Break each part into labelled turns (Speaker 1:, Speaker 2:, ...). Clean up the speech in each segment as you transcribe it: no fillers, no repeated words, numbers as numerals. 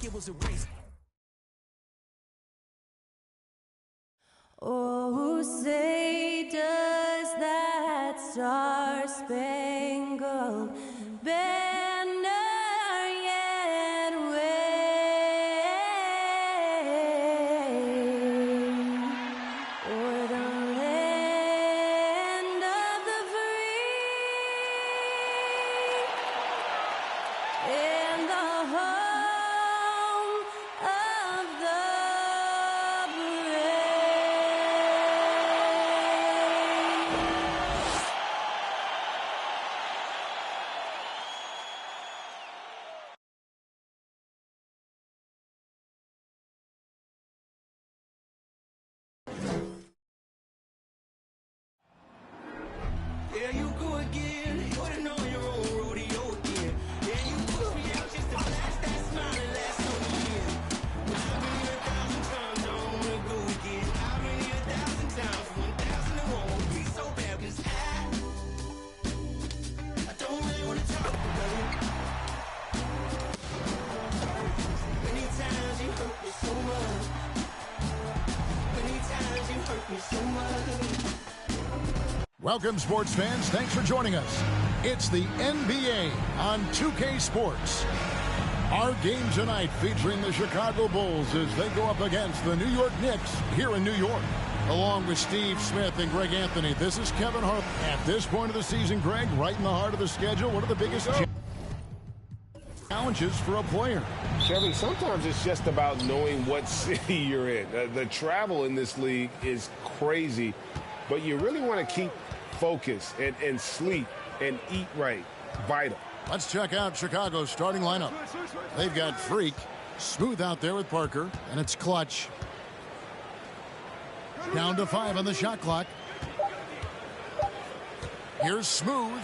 Speaker 1: like it was a race.
Speaker 2: Oh, say does that star-spangled banner yet wave o'er the land of the free and the home of the
Speaker 1: There you go again. You wouldn't know your own rodeo again. Yeah, you push me out just to flash that smile and last so years. But I've been here 1,000 times, I don't wanna go again. I've been here 1,000 times, 1,000 it won't be so bad, 'cause I don't really wanna talk about it. Many times you hurt me so much. Many times you hurt me so much.
Speaker 3: Welcome, sports fans. Thanks for joining us. It's the NBA on 2K Sports. Our game tonight featuring the Chicago Bulls as they go up against the New York Knicks here in New York. Along with Steve Smith and Greg Anthony, this is Kevin Hart. At this point of the season, Greg, right in the heart of the schedule, what are the biggest challenges for a player?
Speaker 4: Kevin, sometimes it's just about knowing what city you're in. The travel in this league is crazy, but you really want to keep focus and sleep and eat right. Vital.
Speaker 3: Let's check out Chicago's starting lineup. They've got Freak, Smooth out there with Parker, and it's Clutch. Down to 5 on the shot clock. Here's Smooth.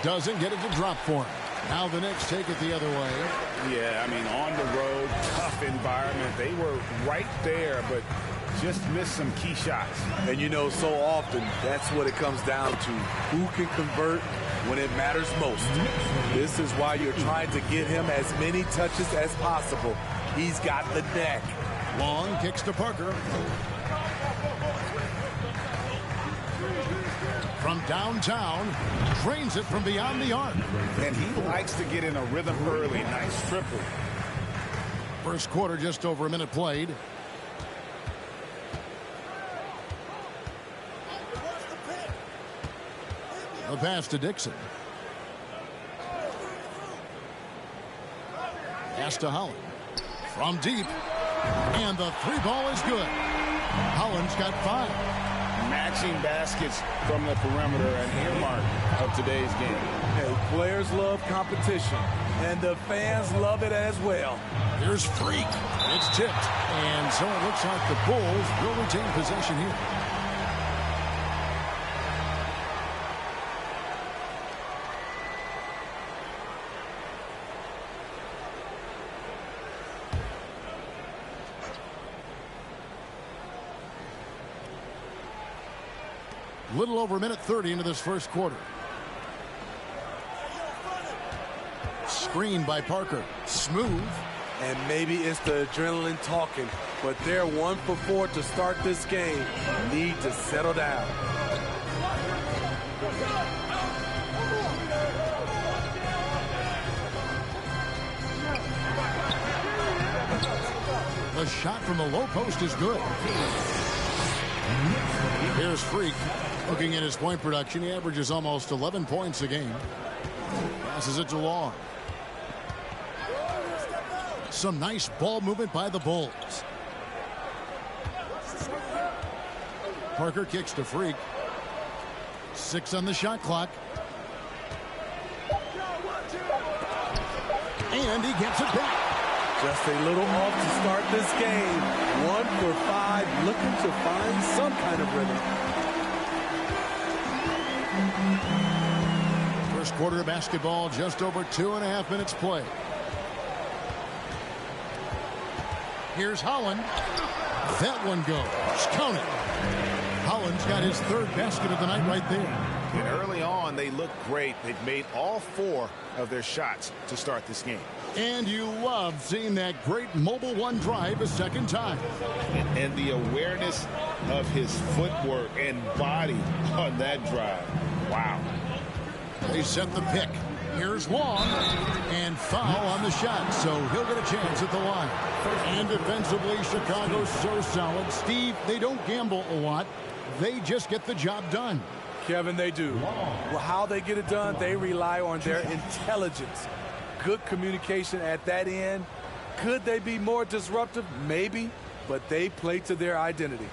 Speaker 3: Doesn't get it to drop for him. Now the Knicks take it the other way.
Speaker 4: Yeah, I mean, on the road, tough environment. They were right there, but just missed some key shots.
Speaker 5: And you know, so often that's what it comes down to. Who can convert when it matters most? This is why you're trying to get him as many touches as possible. He's got the neck.
Speaker 3: Long kicks to Parker. From downtown, drains it from beyond the arc.
Speaker 4: And he likes to get in a rhythm early. Nice triple.
Speaker 3: First quarter, just over a minute played. The pass to Dixon. Pass to Holland. From deep. And the three ball is good. Holland's got 5.
Speaker 4: Matching baskets from the perimeter, an earmark of today's game.
Speaker 5: Hey, players love competition, and the fans love it as well.
Speaker 3: Here's Freak. It's tipped. And so it looks like the Bulls will retain possession here. Little over a minute 30 into this first quarter. Screen by Parker. Smooth.
Speaker 5: And maybe it's the adrenaline talking, but they're 1 for 4 to start this game. Need to settle down.
Speaker 3: The shot from the low post is good. Here's Freak. Looking at his point production, he averages almost 11 points a game. Passes it to Long. Some nice ball movement by the Bulls. Parker kicks to Freak. 6 on the shot clock. And he gets it back.
Speaker 5: Just a little off to start this game. 1 for 5, looking to find some kind of rhythm.
Speaker 3: First quarter of basketball, just over 2.5 minutes played. Here's Holland. That one goes. Count it. Holland's got his 3rd basket of the night right there.
Speaker 4: And early on, they look great. They've made all 4 of their shots to start this game.
Speaker 3: And you love seeing that great mobile one drive a second time.
Speaker 4: And the awareness of his footwork and body on that drive. Wow.
Speaker 3: They set the pick. Here's Long, and foul on the shot, so he'll get a chance at the line. And defensively, Chicago's so solid. Steve, they don't gamble a lot. They just get the job done.
Speaker 5: Kevin, they do. Well, how they get it done, they rely on their intelligence. Good communication at that end. Could they be more disruptive? Maybe, but they play to their identity.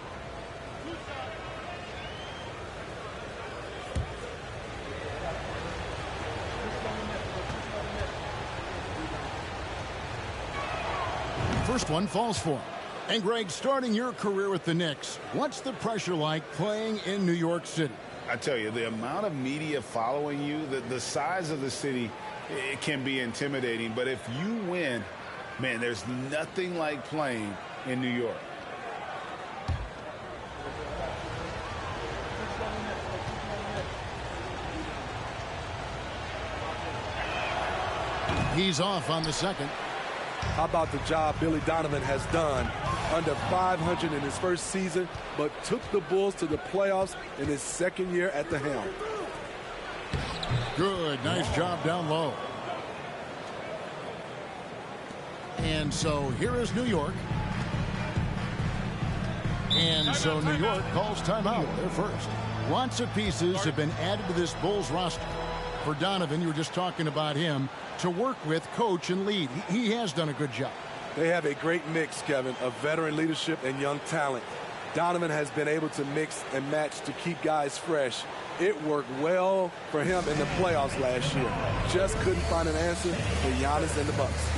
Speaker 3: First one falls for him. And Greg, starting your career with the Knicks, what's the pressure like playing in New York City?
Speaker 4: I tell you, the amount of media following you, the size of the city, it can be intimidating. But if you win, man, there's nothing like playing in New York.
Speaker 3: He's off on the second.
Speaker 5: How about the job Billy Donovan has done? Under 500 in his first season, but took the Bulls to the playoffs in his second year at the helm.
Speaker 3: Good, nice job down low. And so here is New York. And so New York calls timeout. They're first. Lots of pieces have been added to this Bulls roster. For Donovan, you were just talking about him, to work with, coach, and lead. He has done a good job.
Speaker 5: They have a great mix, Kevin, of veteran leadership and young talent. Donovan has been able to mix and match to keep guys fresh. It worked well for him in the playoffs last year. Just couldn't find an answer for Giannis and the Bucks.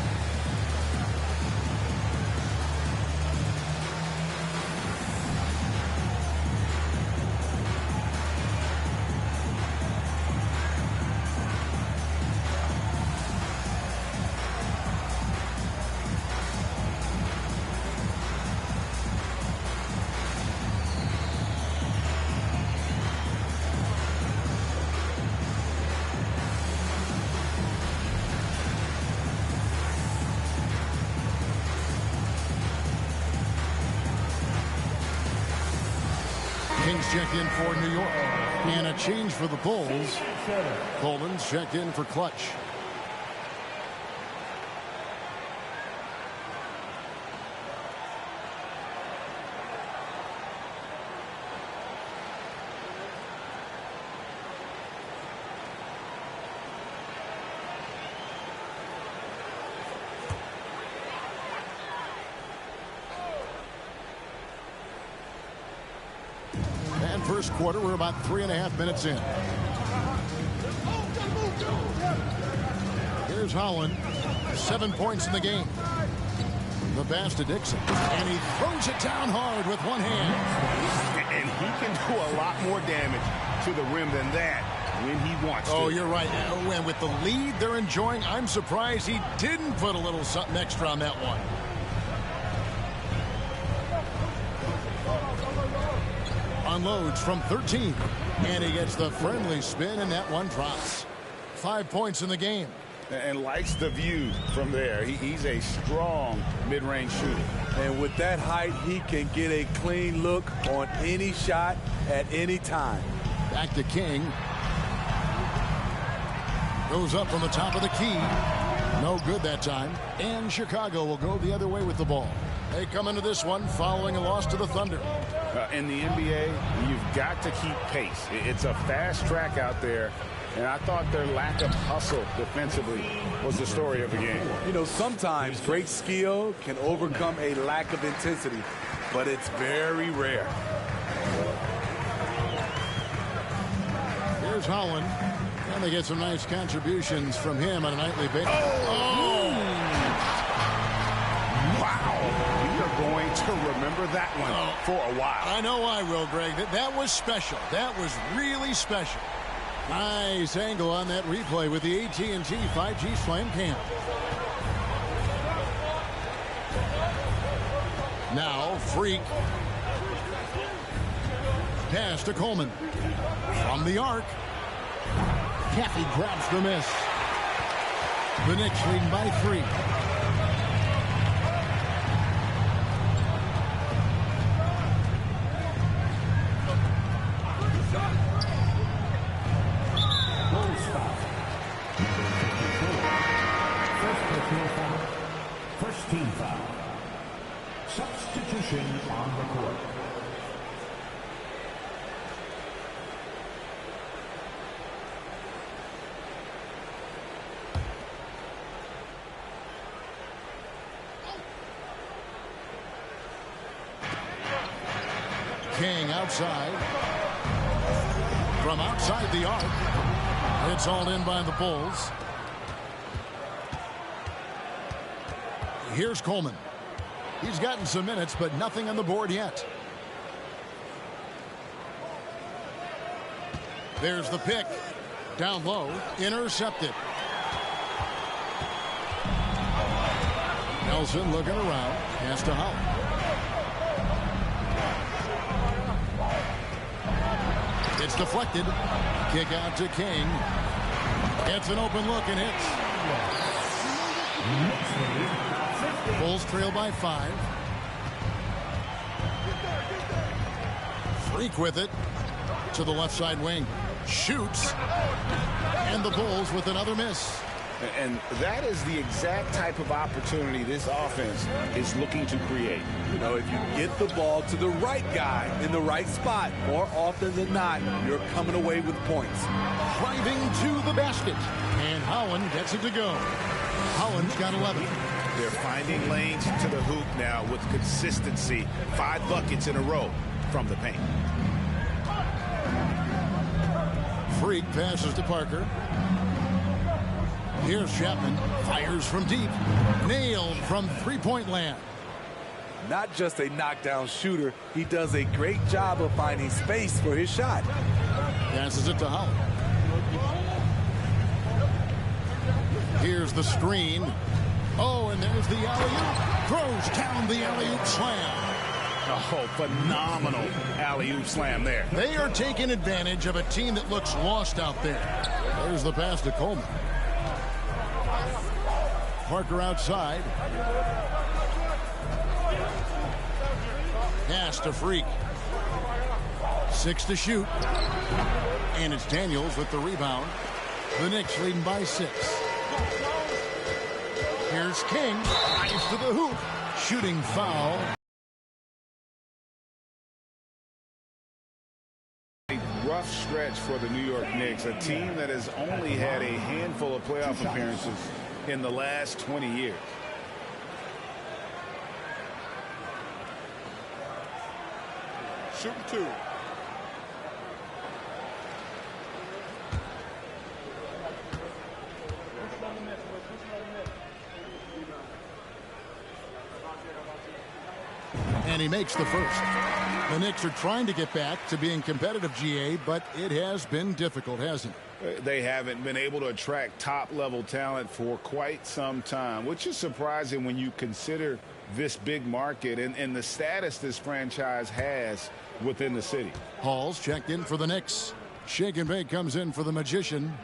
Speaker 3: Kings check in for New York. And a change for the Bulls. Coleman's checked in for Clutch. First quarter, we're about 3.5 minutes in. Here's Holland, 7 points in the game. The pass to Dixon, and he throws it down hard with one hand.
Speaker 4: And he can do a lot more damage to the rim than that when he wants to.
Speaker 3: Oh, you're right. And with the lead they're enjoying, I'm surprised he didn't put a little something extra on that one. Unloads from 13, and he gets the friendly spin, and that one drops. 5 points in the game.
Speaker 4: And likes the view from there. He's a strong mid-range shooter.
Speaker 5: And with that height, he can get a clean look on any shot at any time.
Speaker 3: Back to King. Goes up from the top of the key. No good that time. And Chicago will go the other way with the ball. They come into this one following a loss to the Thunder.
Speaker 4: In the NBA, you've got to keep pace. It's a fast track out there, and I thought their lack of hustle defensively was the story of the game.
Speaker 5: You know, sometimes great skill can overcome a lack of intensity, but it's very rare.
Speaker 3: Here's Holland, and they get some nice contributions from him on a nightly basis.
Speaker 4: Going to remember that one for a while.
Speaker 3: I know I will, Greg. That was special. That was really special. Nice angle on that replay with the AT&T 5G Slam Cam. Now, Freak. Pass to Coleman. From the arc. Caffey grabs the miss. The Knicks leading by 3.
Speaker 6: Bulls foul. First team foul. Substitution on the court.
Speaker 3: King outside. From outside the arc. It's all in by the Bulls. Here's Coleman. He's gotten some minutes, but nothing on the board yet. There's the pick. Down low. Intercepted. Nelson looking around. Pass to Howard. It's deflected. Kick out to King. Gets an open look and hits. Bulls trail by 5. Freak with it. To the left side wing. Shoots. And the Bulls with another miss.
Speaker 4: And that is the exact type of opportunity this offense is looking to create.
Speaker 5: You know, if you get the ball to the right guy in the right spot, more often than not, you're coming away with points.
Speaker 3: Driving to the basket. And Howland gets it to go. Howland's got 11.
Speaker 7: They're finding lanes to the hoop now with consistency. 5 buckets in a row from the paint.
Speaker 3: Freak passes to Parker. Here's Chapman. Fires from deep. Nailed from three-point land.
Speaker 5: Not just a knockdown shooter, he does a great job of finding space for his shot.
Speaker 3: Passes it to Howard. Here's the screen. Oh, and there's the alley-oop. Throws down the alley-oop slam.
Speaker 7: Oh, phenomenal alley-oop slam there.
Speaker 3: They are taking advantage of a team that looks lost out there. There's the pass to Coleman. Parker outside. Pass to Freak. 6 to shoot. And it's Daniels with the rebound. The Knicks leading by 6. Here's King. Drives to the hoop. Shooting foul.
Speaker 4: A rough stretch for the New York Knicks, a team that has only had a handful of playoff appearances in the last 20 years.
Speaker 5: Shoot 2.
Speaker 3: And he makes the first. The Knicks are trying to get back to being competitive, GA, but it has been difficult, hasn't it?
Speaker 4: They haven't been able to attract top-level talent for quite some time, which is surprising when you consider this big market and the status this franchise has within the city.
Speaker 3: Hall's checked in for the Knicks. Shake and Bake comes in for the Magician.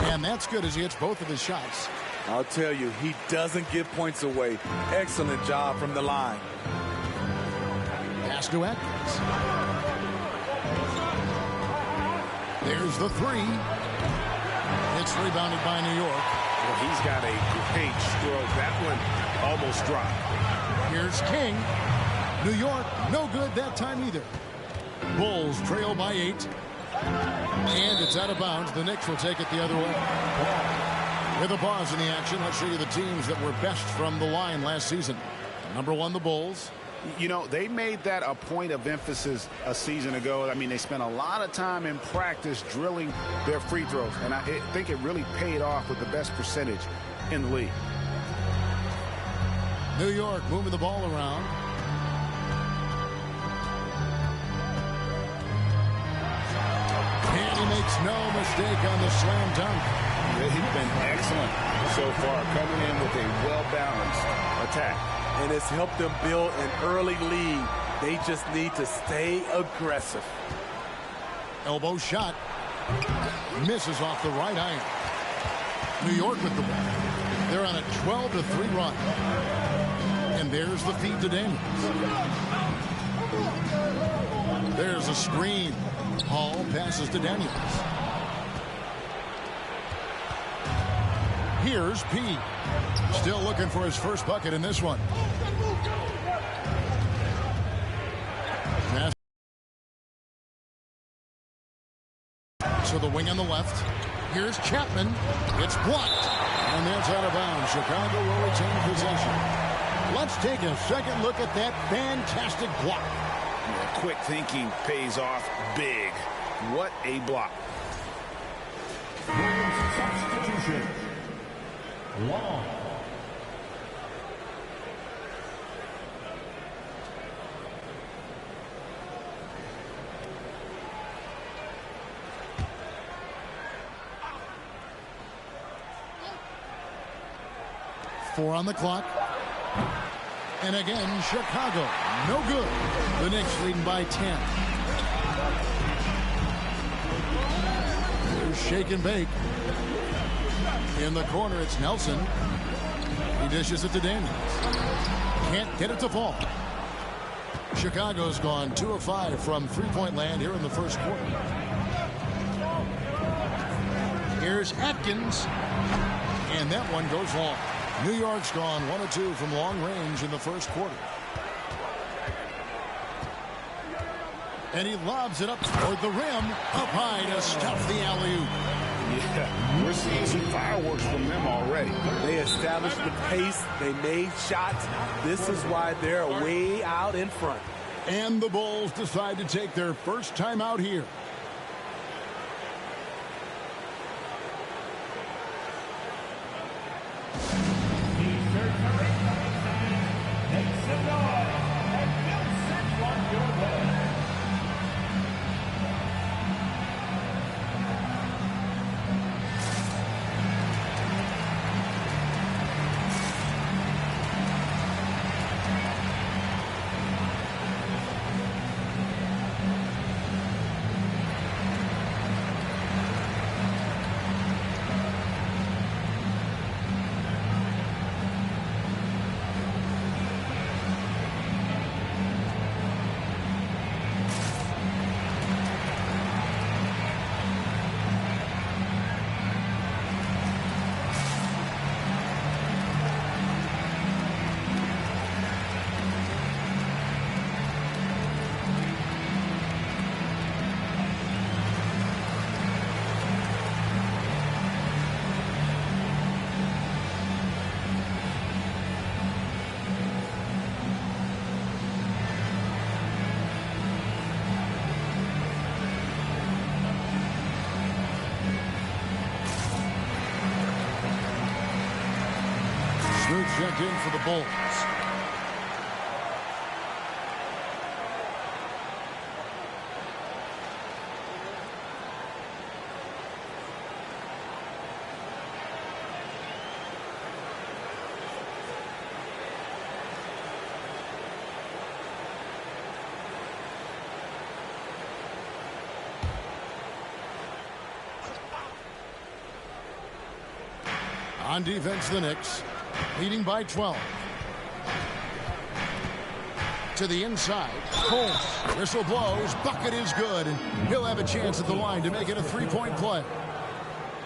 Speaker 3: And that's good as he hits both of his shots.
Speaker 5: I'll tell you, he doesn't give points away. Excellent job from the line.
Speaker 3: Pass to Atkins. There's the 3. It's rebounded by New York.
Speaker 7: Well, he's got a great stroke. That one almost dropped.
Speaker 3: Here's King. New York, no good that time either. Bulls trail by 8. And it's out of bounds. The Knicks will take it the other way. With a pause in the action, let's show you the teams that were best from the line last season. Number 1, the Bulls.
Speaker 7: You know, they made that a point of emphasis a season ago. I mean, they spent a lot of time in practice drilling their free throws, and I think it really paid off with the best percentage in the league.
Speaker 3: New York moving the ball around. And he makes no mistake on the slam dunk.
Speaker 4: They've been excellent so far, coming in with a well-balanced attack.
Speaker 5: And it's helped them build an early lead. They just need to stay aggressive.
Speaker 3: Elbow shot. Misses off the right iron. New York with the ball. They're on a 12-3 run. And there's the feed to Daniels. There's a screen. Hall passes to Daniels. Here's P. Still looking for his first bucket in this one. So the wing on the left. Here's Chapman. It's blocked. And that's out of bounds. Chicago will retain possession. Let's take a second look at that fantastic block.
Speaker 7: Yeah, quick thinking pays off big. What a block.
Speaker 6: Substitution. Long.
Speaker 3: Four on the clock. And again, Chicago. No good. The Knicks leading by 10. Here's shake and bake. In the corner, it's Nelson. He dishes it to Daniels. Can't get it to fall. Chicago's gone 2 of 5 from three-point land here in the first quarter. Here's Atkins. And that one goes long. New York's gone 1 of 2 from long range in the first quarter. And he lobs it up toward the rim. Up high to stuff the alley-oop.
Speaker 4: Yeah, we're seeing some fireworks from them already.
Speaker 5: They established the pace. They made shots. This is why they're way out in front.
Speaker 3: And the Bulls decide to take their first time out here. Smooth checked in for the Bulls. On defense, the Knicks leading by 12. To the inside. Holmes. Whistle blows. Bucket is good. And he'll have a chance at the line to make it a three-point play.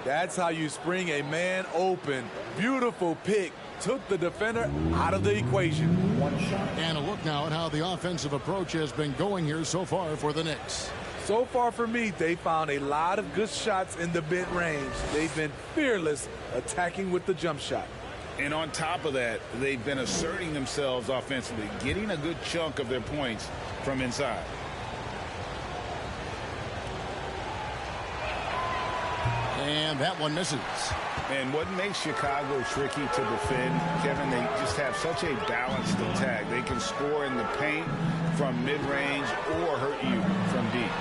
Speaker 5: That's how you spring a man open. Beautiful pick. Took the defender out of the equation.
Speaker 3: And a look now at how the offensive approach has been going here so far for the Knicks.
Speaker 5: So far for me, they found a lot of good shots in the mid-range. They've been fearless attacking with the jump shot.
Speaker 7: And on top of that, they've been asserting themselves offensively, getting a good chunk of their points from inside.
Speaker 3: And that one misses.
Speaker 7: And what makes Chicago tricky to defend, Kevin, they just have such a balanced attack. They can score in the paint from mid-range or hurt you from deep.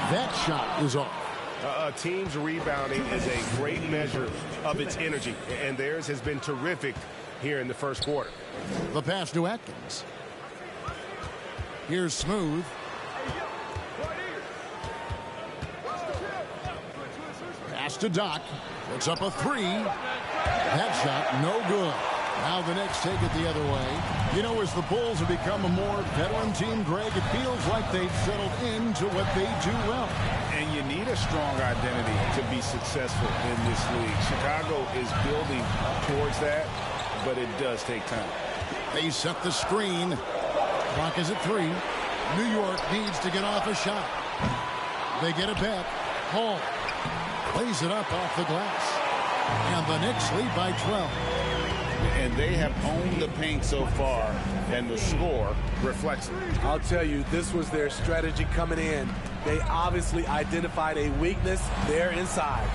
Speaker 3: That shot is off.
Speaker 8: A team's rebounding is a great measure of its energy, and theirs has been terrific here in the first quarter.
Speaker 3: The pass to Atkins. Here's Smooth. Pass to Doc. Puts up a three. That shot, no good. Now the Knicks take it the other way. You know, as the Bulls have become a more veteran team, Greg, it feels like they've settled into what they do well.
Speaker 7: And you need a strong identity to be successful in this league. Chicago is building towards that, but it does take time.
Speaker 3: They set the screen. Clock is at 3. New York needs to get off a shot. They get it back. Hall plays it up off the glass. And the Knicks lead by 12.
Speaker 7: And they have owned the paint so far, and the score reflects it.
Speaker 5: I'll tell you, this was their strategy coming in. They obviously identified a weakness there inside.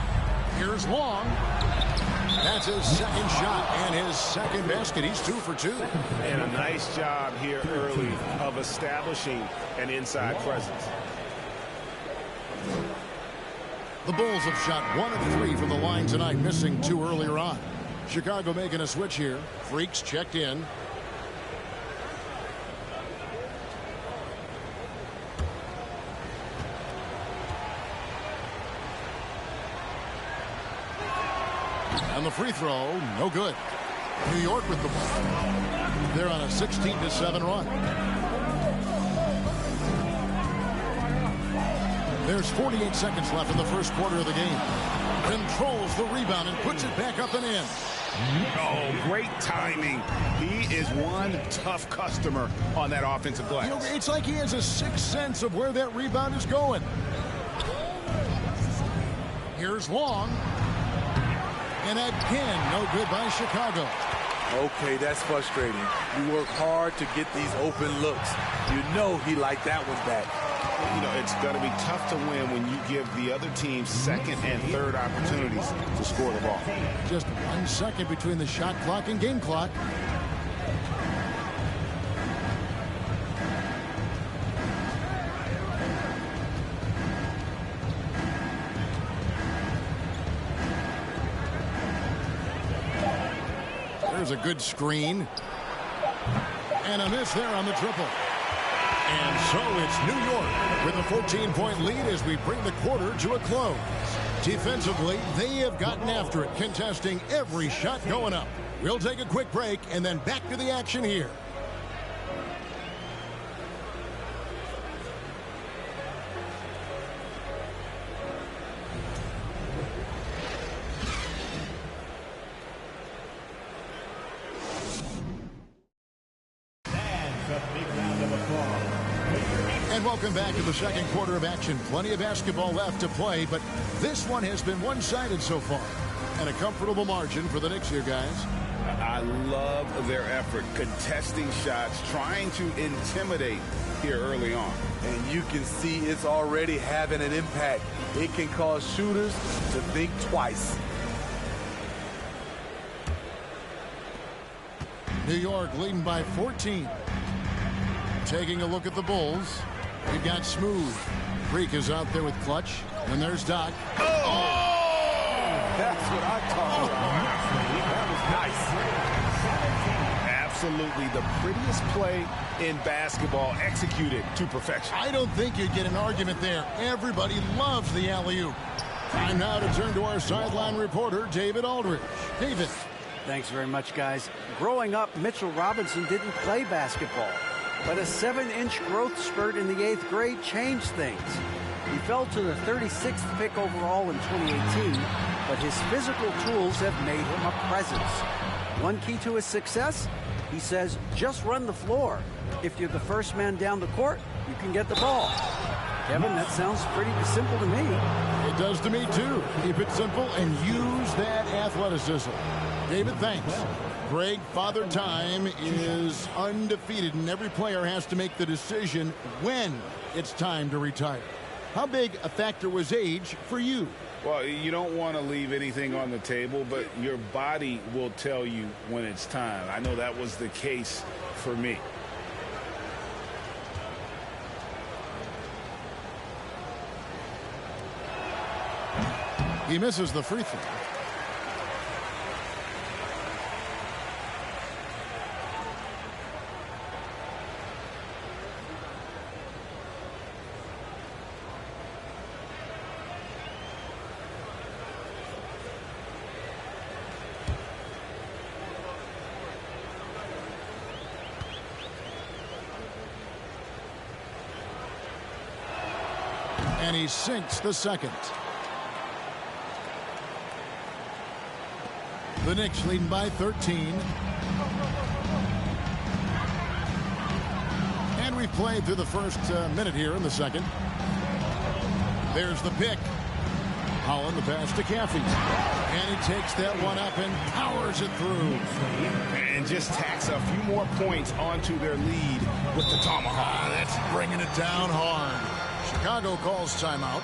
Speaker 3: Here's Long. That's his second shot and his second basket. He's 2 for 2.
Speaker 4: And a nice job here early of establishing an inside presence.
Speaker 3: The Bulls have shot 1 of 3 from the line tonight, missing 2 earlier on. Chicago making a switch here. Freaks checked in. And the free throw, no good. New York with the ball. They're on a 16-7 run. There's 48 seconds left in the first quarter of the game. Controls the rebound and puts it back up and in.
Speaker 7: Oh, great timing. He is one tough customer on that offensive glass.
Speaker 3: You know, it's like he has a sixth sense of where that rebound is going. Here's Long. And again, no good by Chicago.
Speaker 5: Okay, that's frustrating. You work hard to get these open looks. You know he liked that one back.
Speaker 7: You know, it's going to be tough to win when you give the other team second and third opportunities to score the ball.
Speaker 3: Just 1 second between the shot clock and game clock. There's a good screen. And a miss there on the triple. And so it's New York with a 14-point lead as we bring the quarter to a close. Defensively, they have gotten after it, contesting every shot going up. We'll take a quick break and then back to the action here. And welcome back to the second quarter of action. Plenty of basketball left to play, but this one has been one-sided so far. And a comfortable margin for the Knicks here, guys.
Speaker 7: I love their effort, contesting shots, trying to intimidate here early on.
Speaker 5: And you can see it's already having an impact. It can cause shooters to think twice.
Speaker 3: New York leading by 14. Taking a look at the Bulls. We've got Smooth. Freak is out there with Clutch. And there's Doc.
Speaker 5: Oh! That's what I'm talking about. That was nice.
Speaker 7: Absolutely the prettiest play in basketball, executed to perfection.
Speaker 3: I don't think you'd get an argument there. Everybody loves the alley-oop. Time now to turn to our sideline reporter, David Aldridge. David.
Speaker 9: Thanks very much, guys. Growing up, Mitchell Robinson didn't play basketball, but a 7-inch growth spurt in the 8th grade changed things. He fell to the 36th pick overall in 2018, but his physical tools have made him a presence. One key to his success, he says, just run the floor. If you're the first man down the court, you can get the ball. Kevin, that sounds pretty simple to me.
Speaker 3: It does to me, too. Keep it simple and use that athleticism. David, thanks. Greg, Father Time is undefeated, and every player has to make the decision when it's time to retire. How big a factor was age for you?
Speaker 7: Well, you don't want to leave anything on the table, but your body will tell you when it's time. I know that was the case for me.
Speaker 3: He misses the free throw. And he sinks the second. The Knicks leading by 13. And we've played through the first minute here in the second. There's the pick. Holland, the pass to Caffey. And he takes that one up and powers it through.
Speaker 7: And just tacks a few more points onto their lead with the tomahawk.
Speaker 3: That's bringing it down hard. Chicago calls timeout.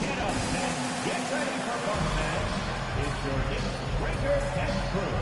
Speaker 6: Get up and get ready for fun, fans. It's your Knicks Breaker and Crew.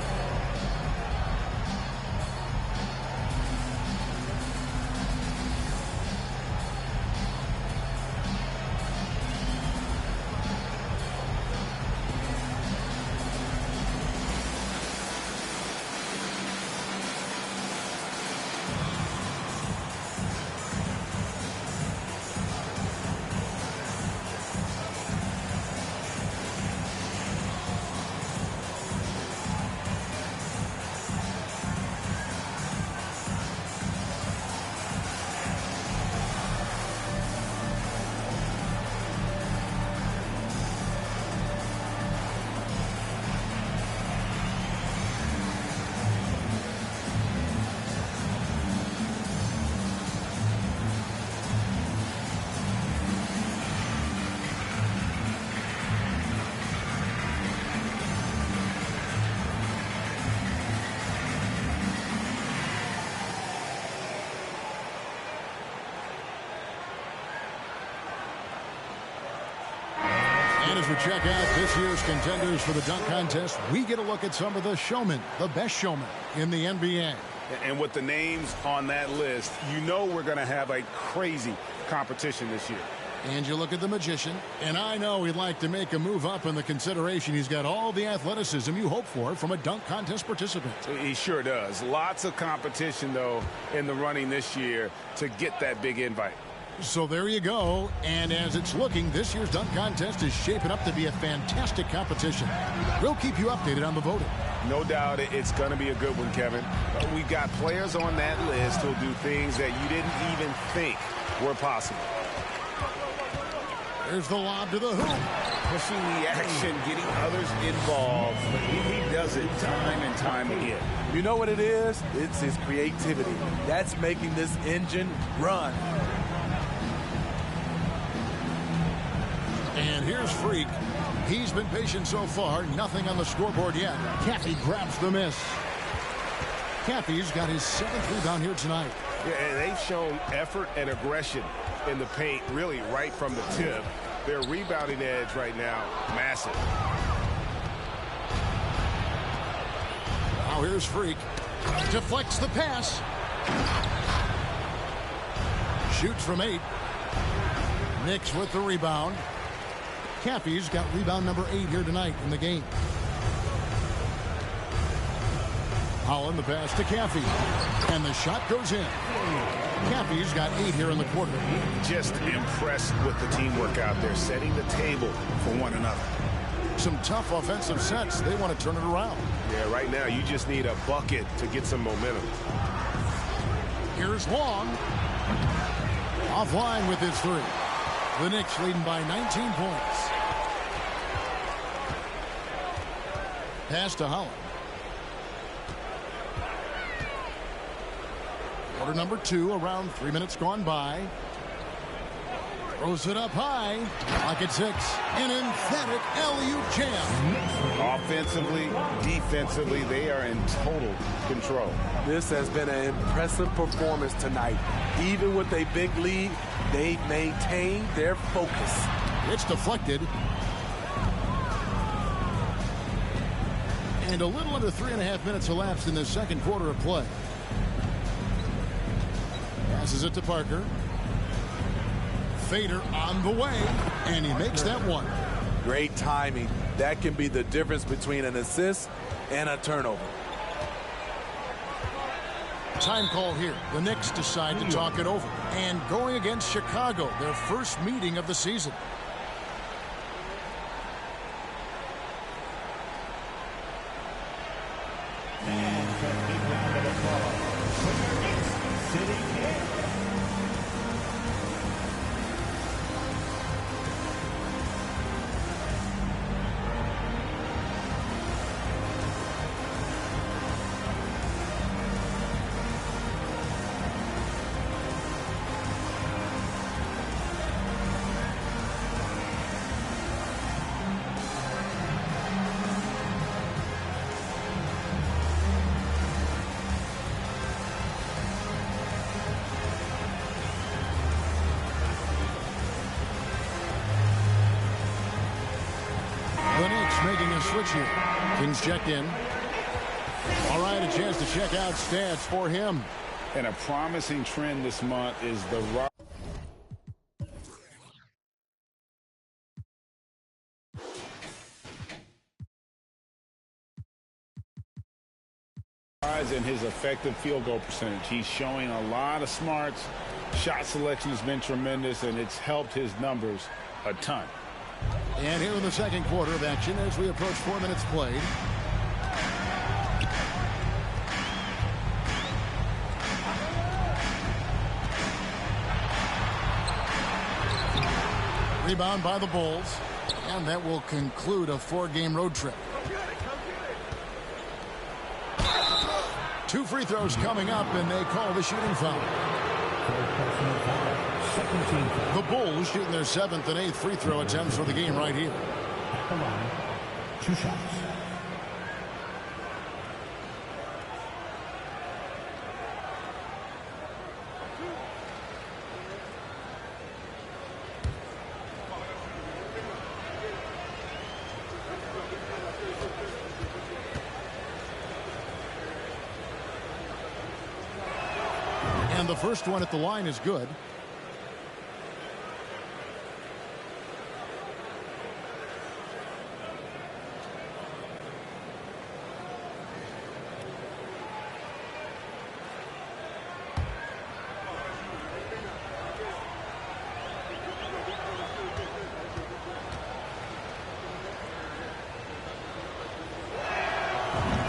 Speaker 3: And as we check out this year's contenders for the dunk contest, we get a look at some of the showmen, the best showmen in the NBA.
Speaker 7: And with the names on that list, you know we're going to have a crazy competition this year.
Speaker 3: And you look at the magician, and I know he'd like to make a move up in the consideration. He's got all the athleticism you hope for from a dunk contest participant.
Speaker 7: He sure does. Lots of competition, though, in the running this year to get that big invite.
Speaker 3: So there you go. And as it's looking, this year's dunk contest is shaping up to be a fantastic competition. We'll keep you updated on the voting.
Speaker 7: No doubt it's going to be a good one, Kevin. We got players on that list who'll do things that you didn't even think were possible.
Speaker 3: There's the lob to the hoop.
Speaker 7: Pushing the action, getting others involved. He does it time and time again.
Speaker 5: You know what it is? It's his creativity. That's making this engine run.
Speaker 3: And here's Freak. He's been patient so far. Nothing on the scoreboard yet. Caffey grabs the miss. Caffey's got his 7th rebound here tonight.
Speaker 8: Yeah, and they've shown effort and aggression in the paint, really right from the tip. Their rebounding edge right now, massive.
Speaker 3: Now here's Freak. Deflects the pass. Shoots from 8. Knicks with the rebound. Caffey's got rebound number 8 here tonight in the game. Holland, the pass to Caffey. And the shot goes in. Caffey's got 8 here in the quarter.
Speaker 7: Just impressed with the teamwork out there, setting the table for one another.
Speaker 3: Some tough offensive sets. They want to turn it around.
Speaker 8: Yeah, right now you just need a bucket to get some momentum.
Speaker 3: Here's Long. Offline with his 3. The Knicks leading by 19 points. Pass to Holland. Quarter number 2, around 3 minutes gone by. Throws it up high. Pocket 6. An emphatic alley-oop jam.
Speaker 7: Offensively, defensively, they are in total control.
Speaker 5: This has been an impressive performance tonight. Even with a big lead, they've maintained their focus.
Speaker 3: It's deflected. And a little under 3.5 minutes elapsed in the second quarter of play. Passes it to Parker. Fader on the way, and he makes that one.
Speaker 5: Great timing. That can be the difference between an assist and a turnover.
Speaker 3: Time call here. The Knicks decide to talk it over. And going against Chicago, their first meeting of the season.
Speaker 6: City Knicks.
Speaker 3: The Knicks making a switch here. Kings checked in. All right, a chance to check out stats for him.
Speaker 7: And a promising trend this month is the rise in his effective field goal percentage. He's showing a lot of smarts. Shot selection has been tremendous, and it's helped his numbers a ton.
Speaker 3: And here in the second quarter of action as we approach 4 minutes played. Rebound by the Bulls. And that will conclude a 4-game road trip. 2 free throws coming up, and they call the shooting foul. The Bulls shooting their 7th and 8th free throw attempts for the game right here.
Speaker 6: At the line, 2 shots.
Speaker 3: And the first one at the line is good.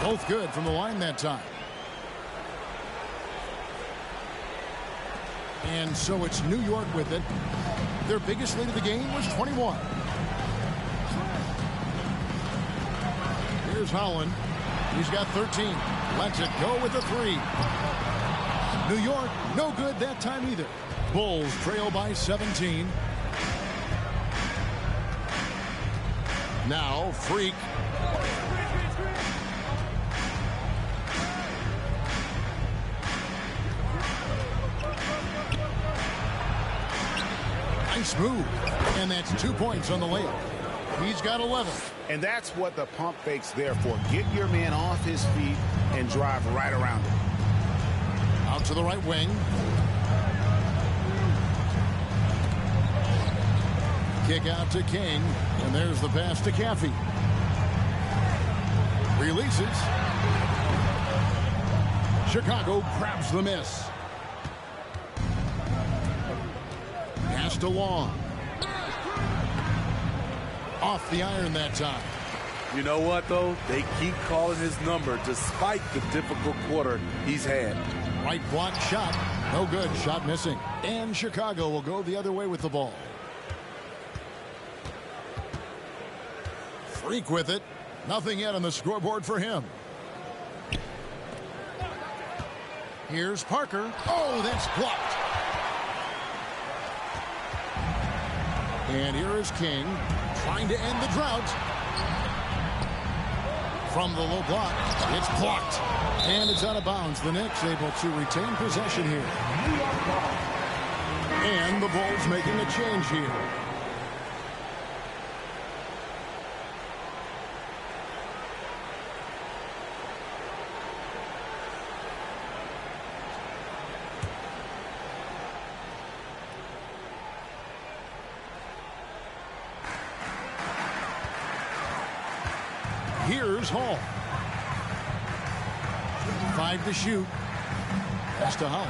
Speaker 3: Both good from the line that time. And so it's New York with it. Their biggest lead of the game was 21. Here's Holland. He's got 13. Lets it go with a 3. New York, no good that time either. Bulls trail by 17. Now, Freak. Nice move. And that's 2 points on the layup. He's got 11.
Speaker 7: And that's what the pump fake's there for. Get your man off his feet and drive right around him.
Speaker 3: Out to the right wing. Kick out to King. And there's the pass to Caffey. Releases. Chicago grabs the miss. Pass to Long. Off the iron that time.
Speaker 5: You know what, though? They keep calling his number despite the difficult quarter he's had.
Speaker 3: Right block shot. No good. Shot missing. And Chicago will go the other way with the ball. Freak with it. Nothing yet on the scoreboard for him. Here's Parker. Oh, that's blocked. And here is King trying to end the drought. From the low block, it's blocked. And it's out of bounds. The Knicks able to retain possession here. And the Bulls making a change here. Here's Hall. 5 to shoot. Pass to Hall.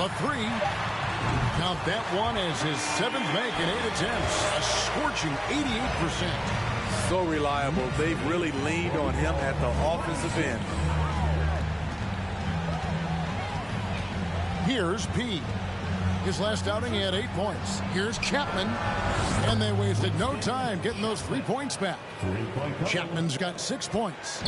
Speaker 3: The 3. Count that one as his 7th make in 8 attempts. A scorching 88%.
Speaker 5: So reliable. They've really leaned on him at the offensive end.
Speaker 3: Here's P. His last outing, he had 8 points. Here's Chapman. And they wasted no time getting those 3 points back. Chapman's got 6 points.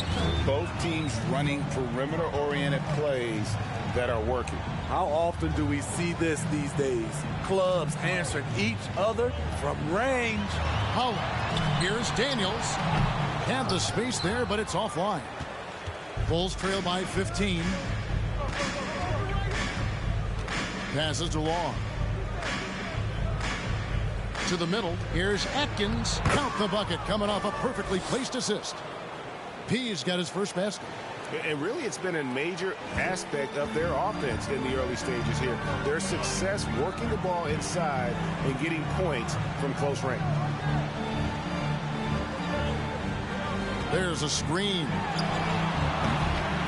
Speaker 7: Both teams running perimeter-oriented plays that are working.
Speaker 5: How often do we see this these days? Clubs answering each other from range.
Speaker 3: Holland. Here's Daniels. Had the space there, but it's offline. Bulls trail by 15. Passes to Long. To the middle. Here's Atkins. Count the bucket, coming off a perfectly placed assist. P's got his first basket.
Speaker 4: And really, it's been a major aspect of their offense in the early stages here. Their success working the ball inside and getting points from close range.
Speaker 3: There's a screen.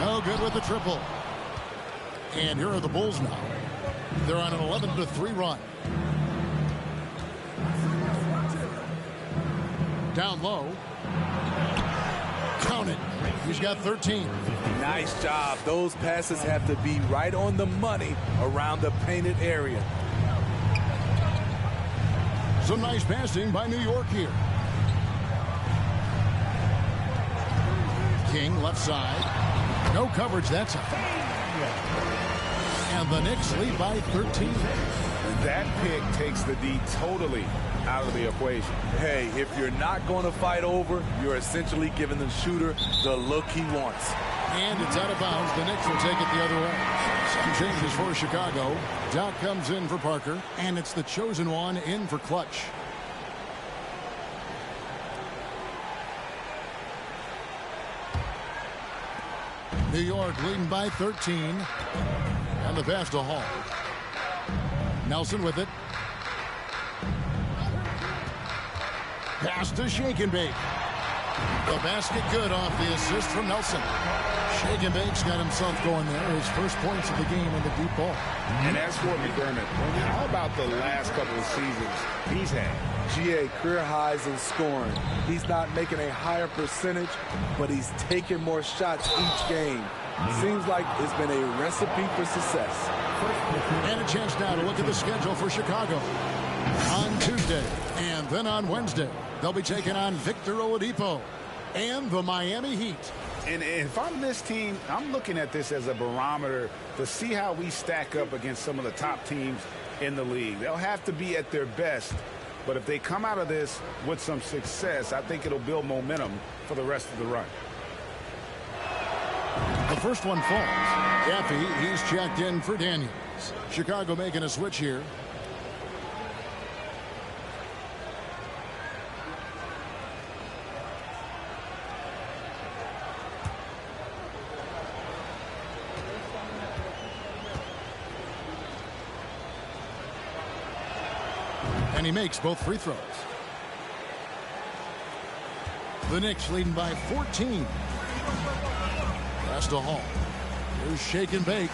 Speaker 3: No good with the triple. And here are the Bulls now. They're on an 11-3 run. Down low. Count it. He's got 13.
Speaker 5: Nice job. Those passes have to be right on the money around the painted area.
Speaker 3: Some nice passing by New York here. King left side. No coverage that time. And the Knicks lead by 13.
Speaker 4: That pick takes the D totally out of the equation.
Speaker 5: Hey, if you're not going to fight over, you're essentially giving the shooter the look he wants.
Speaker 3: And it's out of bounds. The Knicks will take it the other way. Some changes for Chicago. Doc comes in for Parker, and it's the chosen one in for Clutch. New York leading by 13. And the pass to Hall. Nelson with it. Pass to Shake and Bake. The basket good off the assist from Nelson. Shake and Bake's got himself going there. His first points of the game in the deep ball.
Speaker 7: And as for McDermott, how about the last couple of seasons he's had?
Speaker 5: GA career highs in scoring. He's not making a higher percentage, but he's taking more shots each game. Seems like it's been a recipe for success.
Speaker 3: And a chance now to look at the schedule for Chicago. On Tuesday and then on Wednesday, they'll be taking on Victor Oladipo and the Miami Heat.
Speaker 7: And if I'm this team, I'm looking at this as a barometer to see how we stack up against some of the top teams in the league. They'll have to be at their best, but if they come out of this with some success, I think it'll build momentum for the rest of the run.
Speaker 3: The first one falls. Gaffey, he's checked in for Daniels. Chicago making a switch here. And he makes both free throws. The Knicks leading by 14. Pass to Hall. Here's Shake and Bake.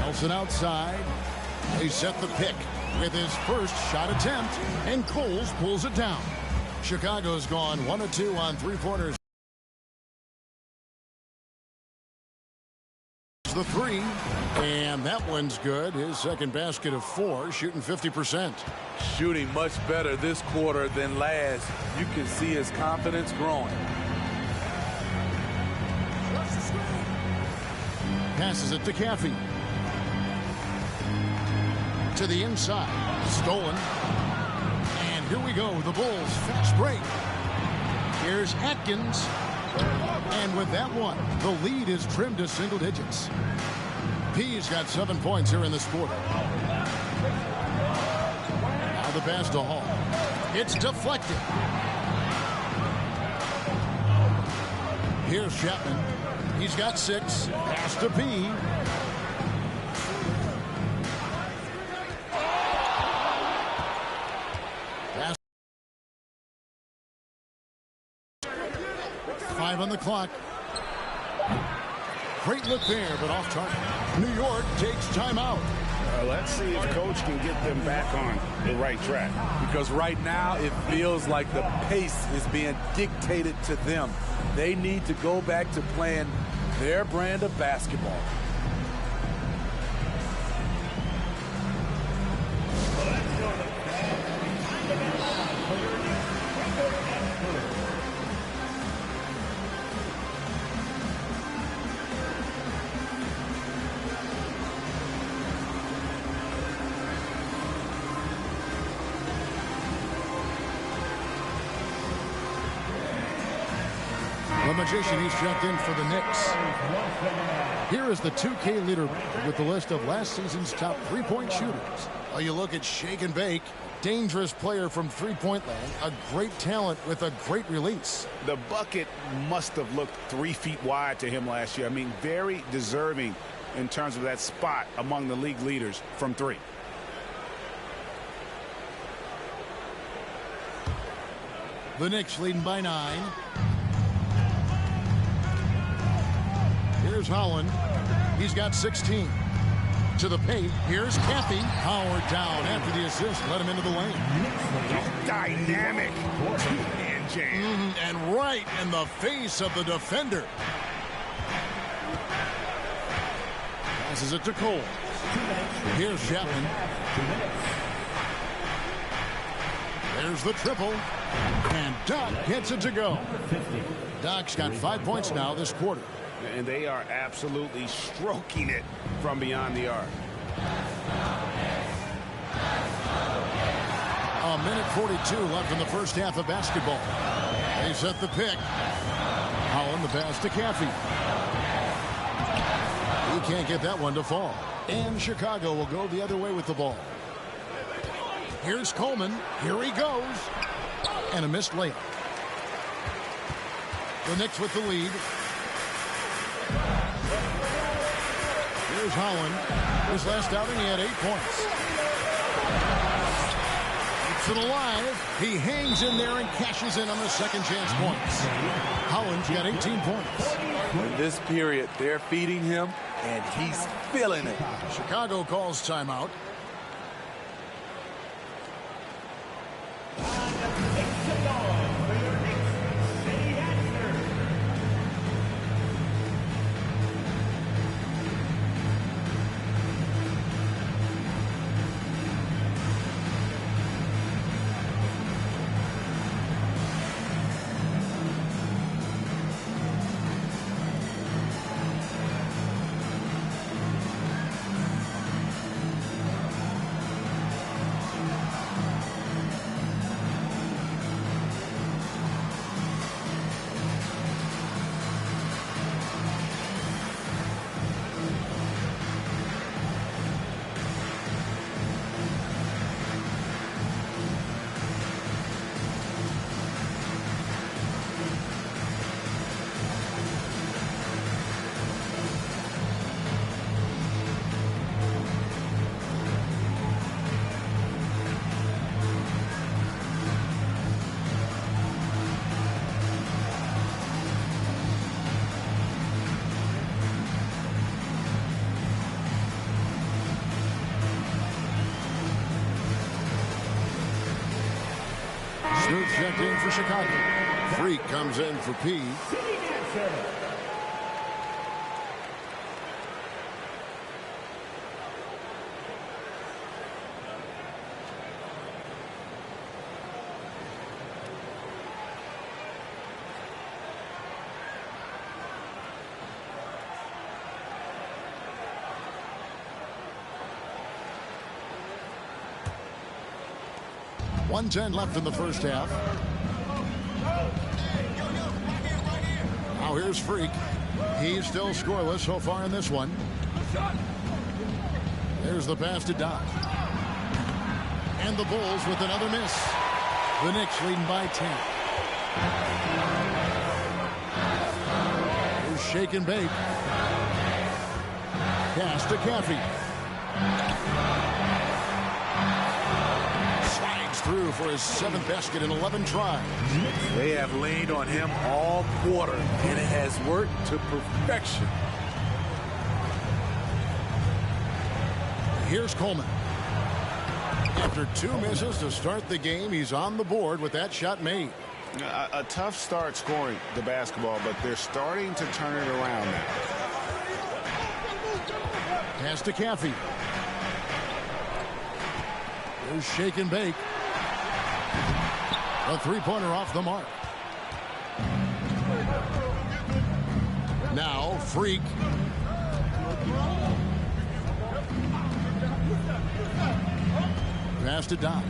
Speaker 3: Nelson outside. They set the pick with his first shot attempt, and Coles pulls it down. Chicago's gone 1 of 2 on three-pointers. The three, and that one's good. His second basket of 4, shooting 50%.
Speaker 5: Shooting much better this quarter than last. You can see his confidence growing.
Speaker 3: Passes it to Gaffey. To the inside. Stolen. And here we go. The Bulls fast break. Here's Atkins. And with that one, the lead is trimmed to single digits. P's got 7 points here in this quarter. Now the pass to Hall. It's deflected. Here's Chapman. He's got 6. Pass to P. Pass. 5 on the clock. Great look there, but off target. New York takes timeout.
Speaker 7: Let's see if Coach can get them back on the right track.
Speaker 5: Because right now it feels like the pace is being dictated to them. They need to go back to playing their brand of basketball.
Speaker 3: The magician, he's checked in for the Knicks. Here is the 2K leader with the list of last season's top three-point shooters. You look at shake and bake. Dangerous player from three-point land. A great talent with a great release.
Speaker 7: The bucket must have looked 3 feet wide to him last year. I mean, very deserving in terms of that spot among the league leaders from three.
Speaker 3: The Knicks leading by 9. Here's Holland. He's got 16. To the paint. Here's Caffey. Howard down after the assist. Let him into the lane.
Speaker 7: Dynamic. And jam.
Speaker 3: And right in the face of the defender. Passes it to Cole. Here's Chapman. There's the triple. And Doc gets it to go. Doc's got 5 points now this quarter.
Speaker 7: And they are absolutely stroking it from beyond the arc.
Speaker 3: A minute 42 left in the first half of basketball. They set the pick. Holland the pass to Caffey. He can't get that one to fall. And Chicago will go the other way with the ball. Here's Coleman. Here he goes. And a missed layup. The Knicks with the lead. Here's Holland. His last outing, he had 8 points. Keeps it alive. He hangs in there and cashes in on the second chance points. Holland's got 18 points.
Speaker 5: In this period, they're feeding him, and he's feeling it.
Speaker 3: Chicago calls timeout. Snoop checked in for Chicago. Freak comes in for P. .110 left in the first half. Now here's Freak. He's still scoreless so far in this one. There's the pass to Doc. And the Bulls with another miss. The Knicks leading by 10. Here's shake and bake. Pass to Caffey. Through for his 7th basket in 11 tries.
Speaker 5: They have leaned on him all quarter, and it has worked to perfection.
Speaker 3: Here's Coleman. After 2 misses to start the game, he's on the board with that shot made.
Speaker 7: A tough start scoring the basketball, but they're starting to turn it around now.
Speaker 3: Pass to Caffey. There's shake and bake. A three-pointer off the mark. Now, Freak. Pass to Doc.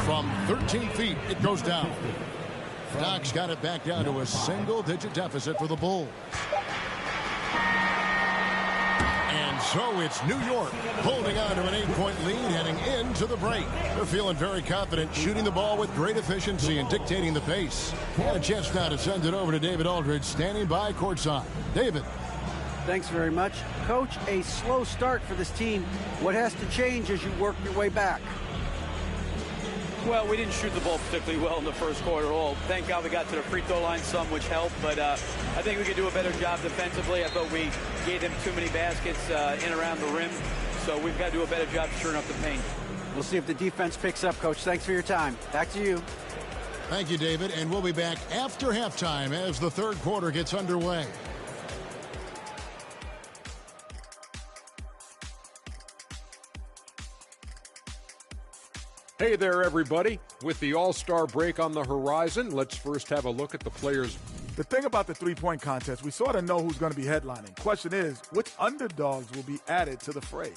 Speaker 3: From 13 feet, it goes down. Doc's got it back down to a single-digit deficit for the Bulls. And so it's New York holding on to an 8-point lead heading into the break. They're feeling very confident, shooting the ball with great efficiency and dictating the pace. And a chance now to send it over to David Aldridge, standing by courtside. David.
Speaker 9: Thanks very much. Coach, a slow start for this team. What has to change as you work your way back?
Speaker 10: Well, we didn't shoot the ball particularly well in the first quarter at all. Thank God we got to the free throw line some, which helped. But I think we could do a better job defensively. I thought we gave them too many baskets in around the rim. So we've got to do a better job shoring up the paint.
Speaker 9: We'll see if the defense picks up, Coach. Thanks for your time. Back to you.
Speaker 3: Thank you, David. And we'll be back after halftime as the third quarter gets underway.
Speaker 11: Hey there, everybody. With the All-Star break on the horizon, let's first have a look at the players.
Speaker 12: The thing about the three-point contest, we sort of know who's going to be headlining. Question is, which underdogs will be added to the fray?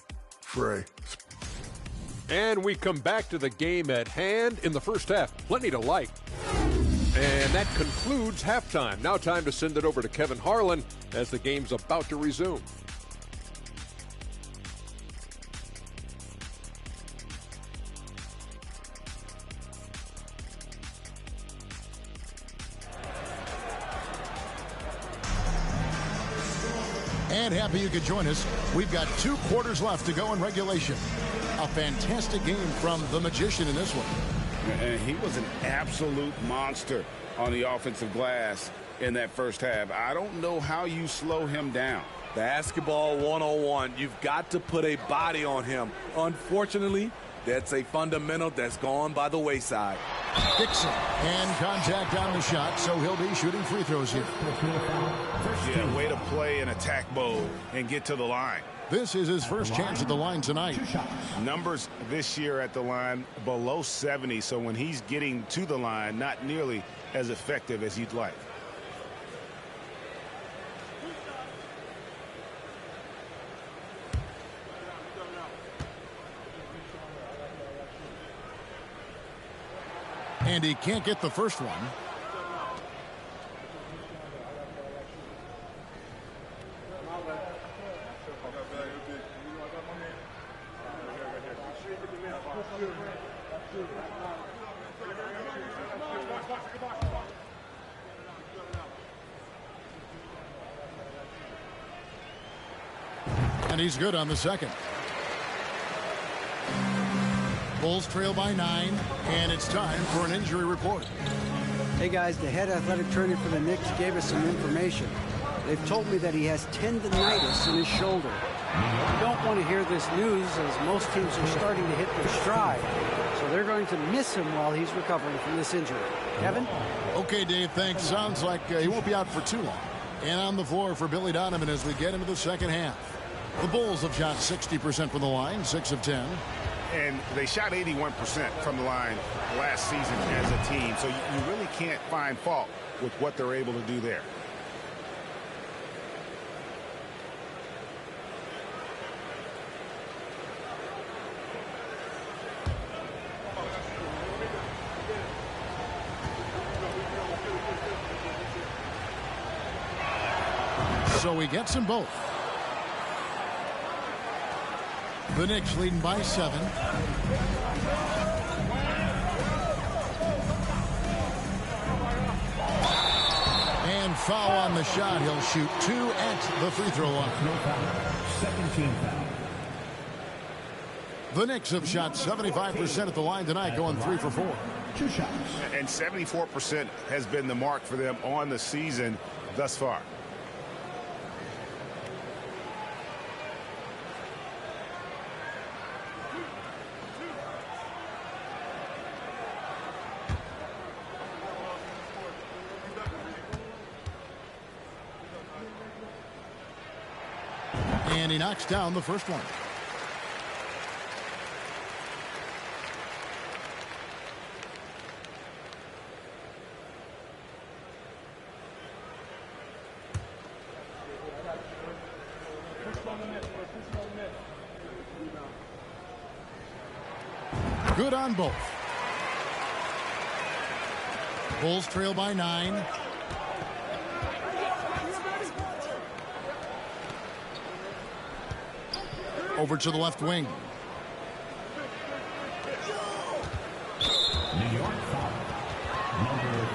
Speaker 11: And we come back to the game at hand in the first half. Plenty to like. And that concludes halftime. Now time to send it over to Kevin Harlan as the game's about to resume.
Speaker 3: And happy you could join us. We've got 2 quarters left to go in regulation. A fantastic game from the Magician in this one.
Speaker 7: And he was an absolute monster on the offensive glass in that first half. I don't know how you slow him down.
Speaker 5: Basketball 101. You've got to put a body on him. Unfortunately, that's a fundamental that's gone by the wayside.
Speaker 3: Dixon, and contact on the shot, so he'll be shooting free throws here.
Speaker 7: Yeah, way to play in attack mode and get to the line.
Speaker 3: This is his first chance at the line tonight.
Speaker 7: Numbers this year at the line below 70, so when he's getting to the line, not nearly as effective as you'd like.
Speaker 3: And he can't get the first one. And he's good on the second. Bulls trail by 9, and it's time for an injury report.
Speaker 9: Hey guys, the head athletic trainer for the Knicks gave us some information. They've told me that he has tendonitis in his shoulder. You don't want to hear this news, as most teams are starting to hit their stride. So they're going to miss him while he's recovering from this injury. Kevin?
Speaker 3: Okay, Dave, thanks. Sounds like he won't be out for too long. And on the floor for Billy Donovan as we get into the second half. The Bulls have shot 60% from the line, 6 of 10.
Speaker 7: And they shot 81% from the line last season as a team. So you really can't find fault with what they're able to do there.
Speaker 3: So he gets them both. The Knicks leading by 7. And foul on the shot. He'll shoot 2 at the free throw line.
Speaker 6: Second team foul.
Speaker 3: The Knicks have shot 75% at the line tonight, going 3 for 4.
Speaker 6: 2 shots.
Speaker 7: And 74% has been the mark for them on the season thus far.
Speaker 3: And he knocks down the first one. Good on both. Bulls trail by 9. Over to the left wing.
Speaker 6: New York foul. Number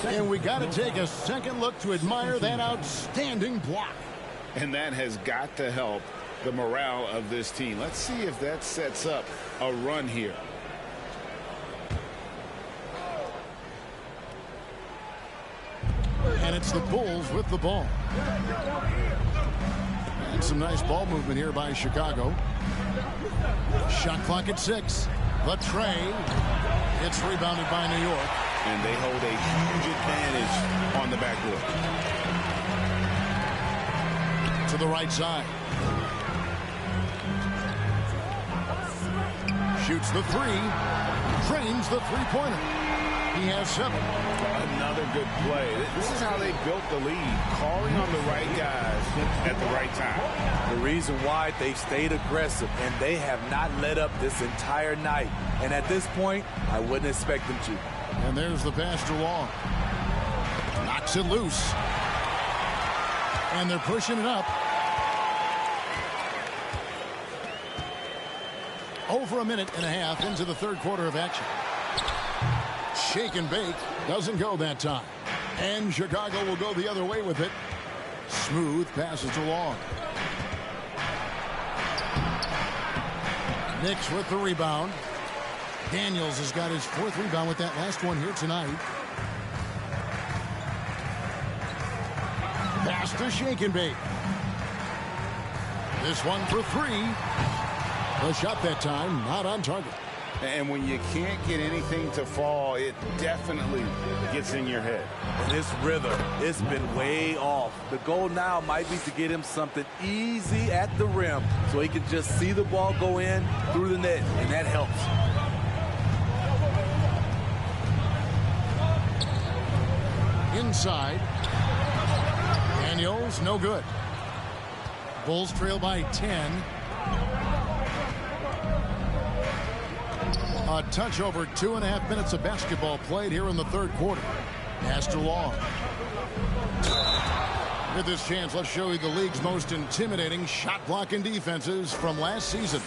Speaker 6: 14.
Speaker 3: And we got to take a second look to admire that outstanding block.
Speaker 7: And that has got to help the morale of this team. Let's see if that sets up a run here.
Speaker 3: And it's the Bulls with the ball. And some nice ball movement here by Chicago. Shot clock at 6. The tray. It's rebounded by New York.
Speaker 7: And they hold a huge advantage on the backboard.
Speaker 3: To the right side. Shoots the 3. Drains the three-pointer. He has 7.
Speaker 7: Another good play. This is how they built the lead. Calling on the right guys at the right time.
Speaker 5: The reason why they've stayed aggressive and they have not let up this entire night. And at this point, I wouldn't expect them to.
Speaker 3: And there's the pass to Long. Knocks it loose. And they're pushing it up. Over a minute and a half into the third quarter of action. Shake and bake. Doesn't go that time. And Chicago will go the other way with it. Smooth passes to Long. Knicks with the rebound. Daniels has got his 4th rebound with that last one here tonight. Pass to Shake and bake. This one for 3. The shot that time not on target.
Speaker 7: And when you can't get anything to fall, it definitely gets in your head.
Speaker 5: And his rhythm, it's been way off. The goal now might be to get him something easy at the rim so he can just see the ball go in through the net, and that helps.
Speaker 3: Inside. Daniels, no good. Bulls trail by 10. A touch over 2.5 minutes of basketball played here in the third quarter. Pass to Long. With this chance, let's show you the league's most intimidating shot blocking defenses from last season.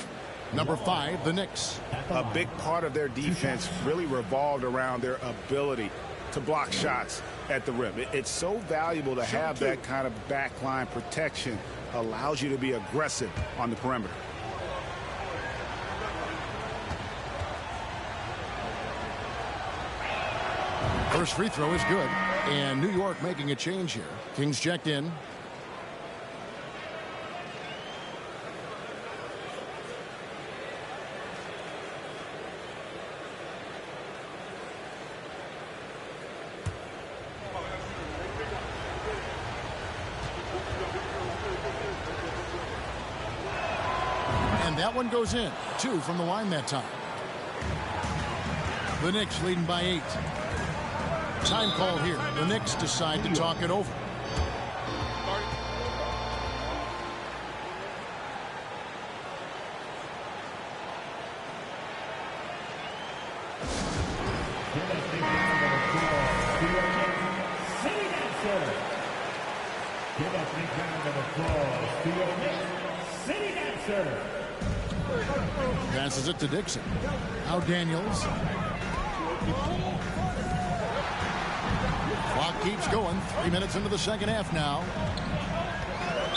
Speaker 3: Number 5, the Knicks.
Speaker 7: A big part of their defense really revolved around their ability to block shots at the rim. It's so valuable to have that kind of backline protection. Allows you to be aggressive on the perimeter.
Speaker 3: First free throw is good. And New York making a change here. Kings checked in. And that one goes in. 2 from the line that time. The Knicks leading by 8. Time call here. The Knicks decide to talk it over. Passes it to Dixon. Now Daniels. Clock keeps going. 3 minutes into the second half now.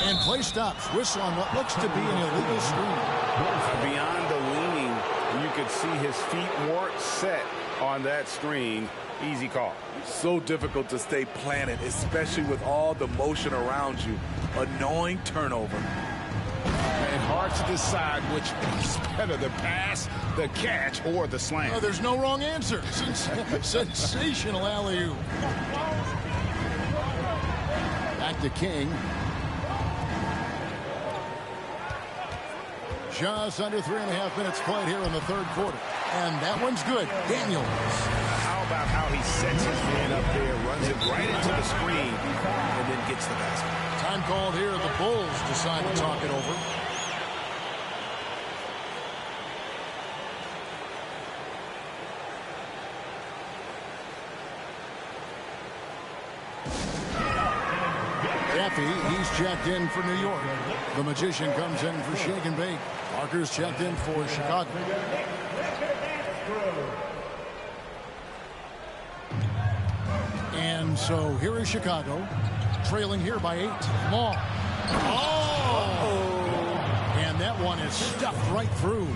Speaker 3: And play stops. Whistle on what looks to be an illegal screen.
Speaker 7: Beyond the leaning, you could see his feet weren't set on that screen. Easy call.
Speaker 5: So difficult to stay planted, especially with all the motion around you. Annoying turnover.
Speaker 7: And hard to decide which is better, the pass, the catch, or the slam.
Speaker 3: Oh, there's no wrong answer. Sensational alley-oop. Back to King. Just under 3.5 minutes played here in the third quarter. And that one's good. Daniels.
Speaker 4: How about how he sets his man up there, runs it right into the screen, and then gets the basket.
Speaker 3: Time called here. The Bulls decide to talk it over. He's checked in for New York. The Magician comes in for Shake and Bake. Parker's checked in for Chicago. And so here is Chicago, trailing here by 8. Long. And that one is stuffed right through.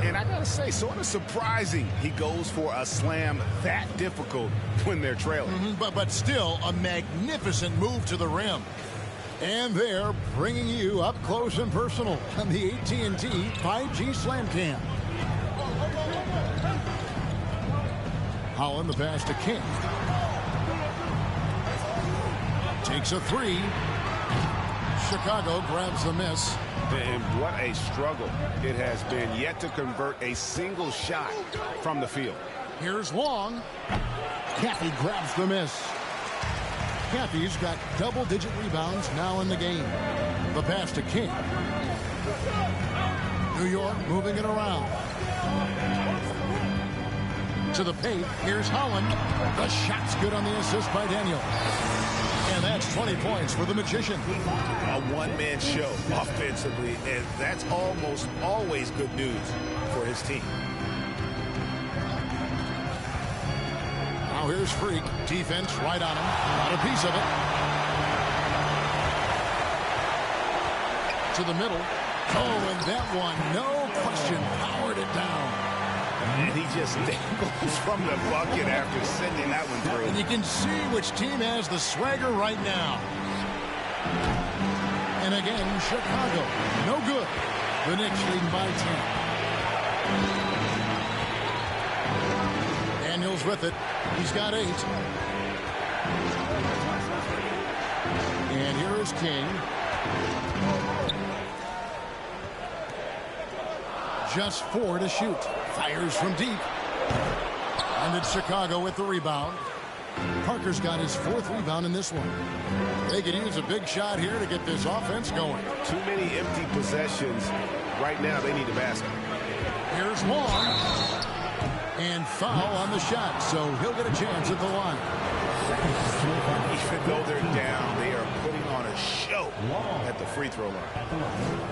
Speaker 4: And I gotta say, sort of surprising he goes for a slam that difficult when they're trailing.
Speaker 3: But still a magnificent move to the rim. And they're bringing you up close and personal on the AT&T 5G Slam Cam. Holland the pass to King. Takes a 3. Chicago grabs the miss.
Speaker 4: And what a struggle it has been yet to convert a single shot from the field.
Speaker 3: Here's Long. Caffey grabs the miss. Caffey's got double-digit rebounds now in the game. The pass to King. New York moving it around. To the paint. Here's Holland. The shot's good on the assist by Daniel. And that's 20 points for the Magician.
Speaker 4: A one-man show offensively, and that's almost always good news for his team.
Speaker 3: Now here's Freak. Defense right on him. Not a piece of it. To the middle. Oh, and that one, no question, powered it down.
Speaker 4: And he just dangles from the bucket after sending that one through.
Speaker 3: And you can see which team has the swagger right now. And again, Chicago, no good. The Knicks leading by 10. Daniels with it. He's got 8. And here is King. Just 4 to shoot. Fires from deep. And it's Chicago with the rebound. Parker's got his 4th rebound in this one. They could use a big shot here to get this offense going.
Speaker 4: Too many empty possessions. Right now, they need a basket.
Speaker 3: Here's Long. And foul on the shot, so he'll get a chance at the line.
Speaker 4: Even though they're down, they are putting on a show at the free throw line.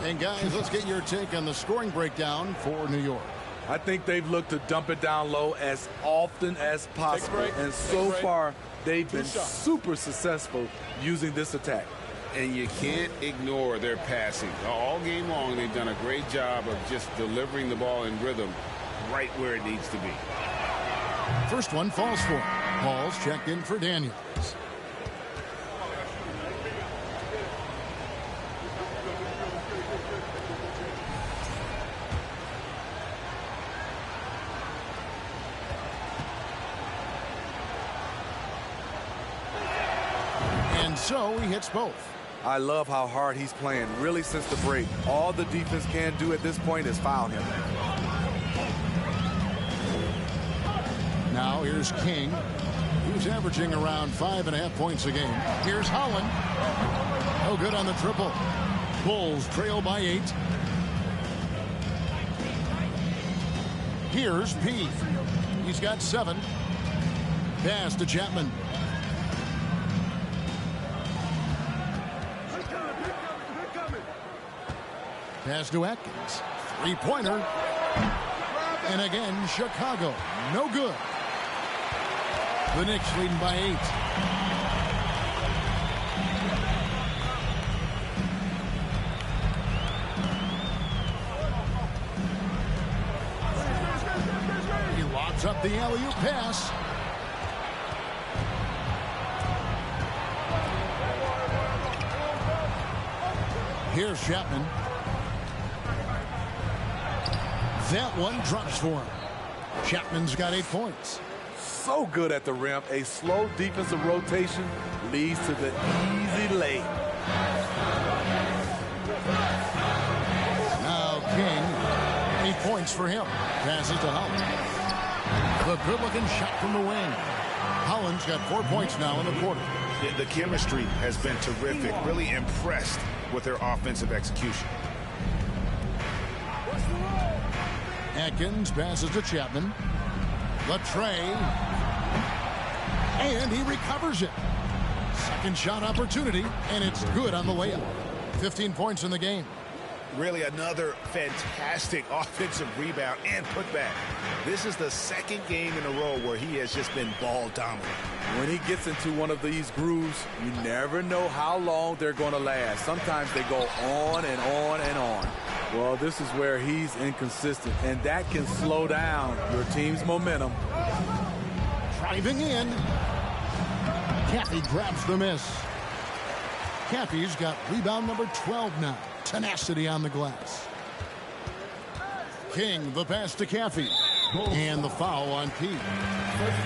Speaker 3: And guys, let's get your take on the scoring breakdown for New York.
Speaker 5: I think they've looked to dump it down low as often as possible. And so far, they've been super successful using this attack.
Speaker 4: And you can't ignore their passing. All game long, they've done a great job of just delivering the ball in rhythm right where it needs to be.
Speaker 3: First one falls for him. Paul's checked in for Daniels. And so he hits both.
Speaker 5: I love how hard he's playing, really, since the break. All the defense can do at this point is foul him.
Speaker 3: Now here's King, who's averaging around 5.5 points a game. Here's Holland. No good on the triple. Bulls trail by 8. Here's P. He's got 7. Pass to Chapman. Pass to Atkins. 3-pointer. And again, Chicago. No good. The Knicks leading by 8. He lobs up the alley-oop pass. Here's Chapman. That one drops for him. Chapman's got 8 points.
Speaker 5: So good at the rim. A slow defensive rotation leads to the easy lay.
Speaker 3: Now King. 8 points for him. Passes to Holland. The good-looking shot from the wing. Holland's got 4 points now in the quarter.
Speaker 7: The chemistry has been terrific. Really impressed with their offensive execution.
Speaker 3: Atkins passes to Chapman. The tray. And he recovers it. Second shot opportunity, and it's good on the layup. 15 points in the game.
Speaker 7: Really another fantastic offensive rebound and putback. This is the second game in a row where he has just been ball dominant.
Speaker 5: When he gets into one of these grooves, you never know how long they're going to last. Sometimes they go on and on and on. Well, this is where he's inconsistent, and that can slow down your team's momentum.
Speaker 3: Driving in. Caffey grabs the miss. Caffey's got rebound number 12 now. Tenacity on the glass. King, the pass to Caffey. And the foul on Pete.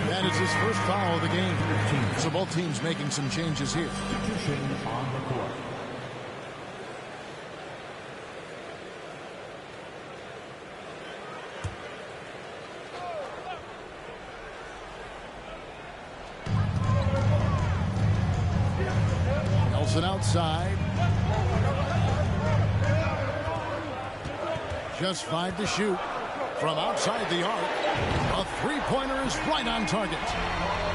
Speaker 3: That is his first foul of the game. So both teams making some changes here.
Speaker 6: On the court.
Speaker 3: Nelson outside. Just 5 to shoot. From outside the arc, a three-pointer is right on target.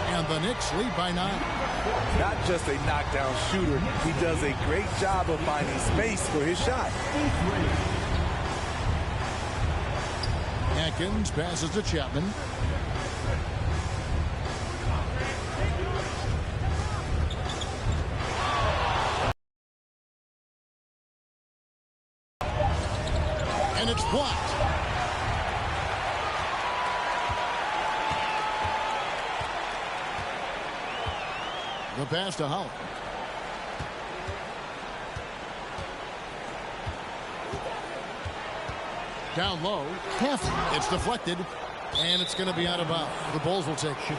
Speaker 3: And the Knicks lead by 9.
Speaker 5: Not just a knockdown shooter, he does a great job of finding space for his shot.
Speaker 3: Atkins passes to Chapman. And it's blocked. The pass to Holland. Down low. It's deflected. And it's going to be out of bounds. The Bulls will take it.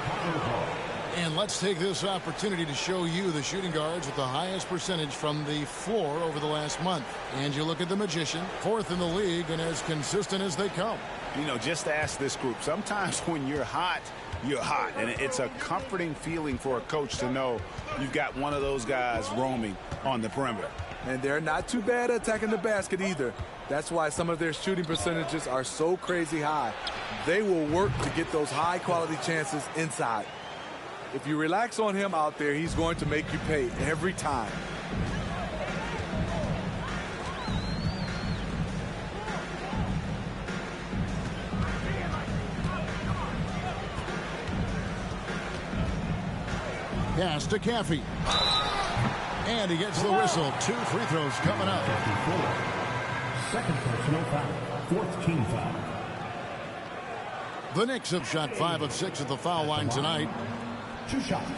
Speaker 3: And let's take this opportunity to show you the shooting guards with the highest percentage from the floor over the last month. And you look at the Magician, 4th in the league and as consistent as they come.
Speaker 7: You know, just ask this group. Sometimes when you're hot, you're hot. And it's a comforting feeling for a coach to know you've got one of those guys roaming on the perimeter.
Speaker 5: And they're not too bad at attacking the basket either. That's why some of their shooting percentages are so crazy high. They will work to get those high-quality chances inside. If you relax on him out there, he's going to make you pay every time.
Speaker 3: Pass to Caffey. And he gets the whistle. 2 free throws coming up.
Speaker 6: 54. Second personal foul. 4th team foul.
Speaker 3: The Knicks have shot 5 of 6 at the foul line tonight.
Speaker 6: 2 shots.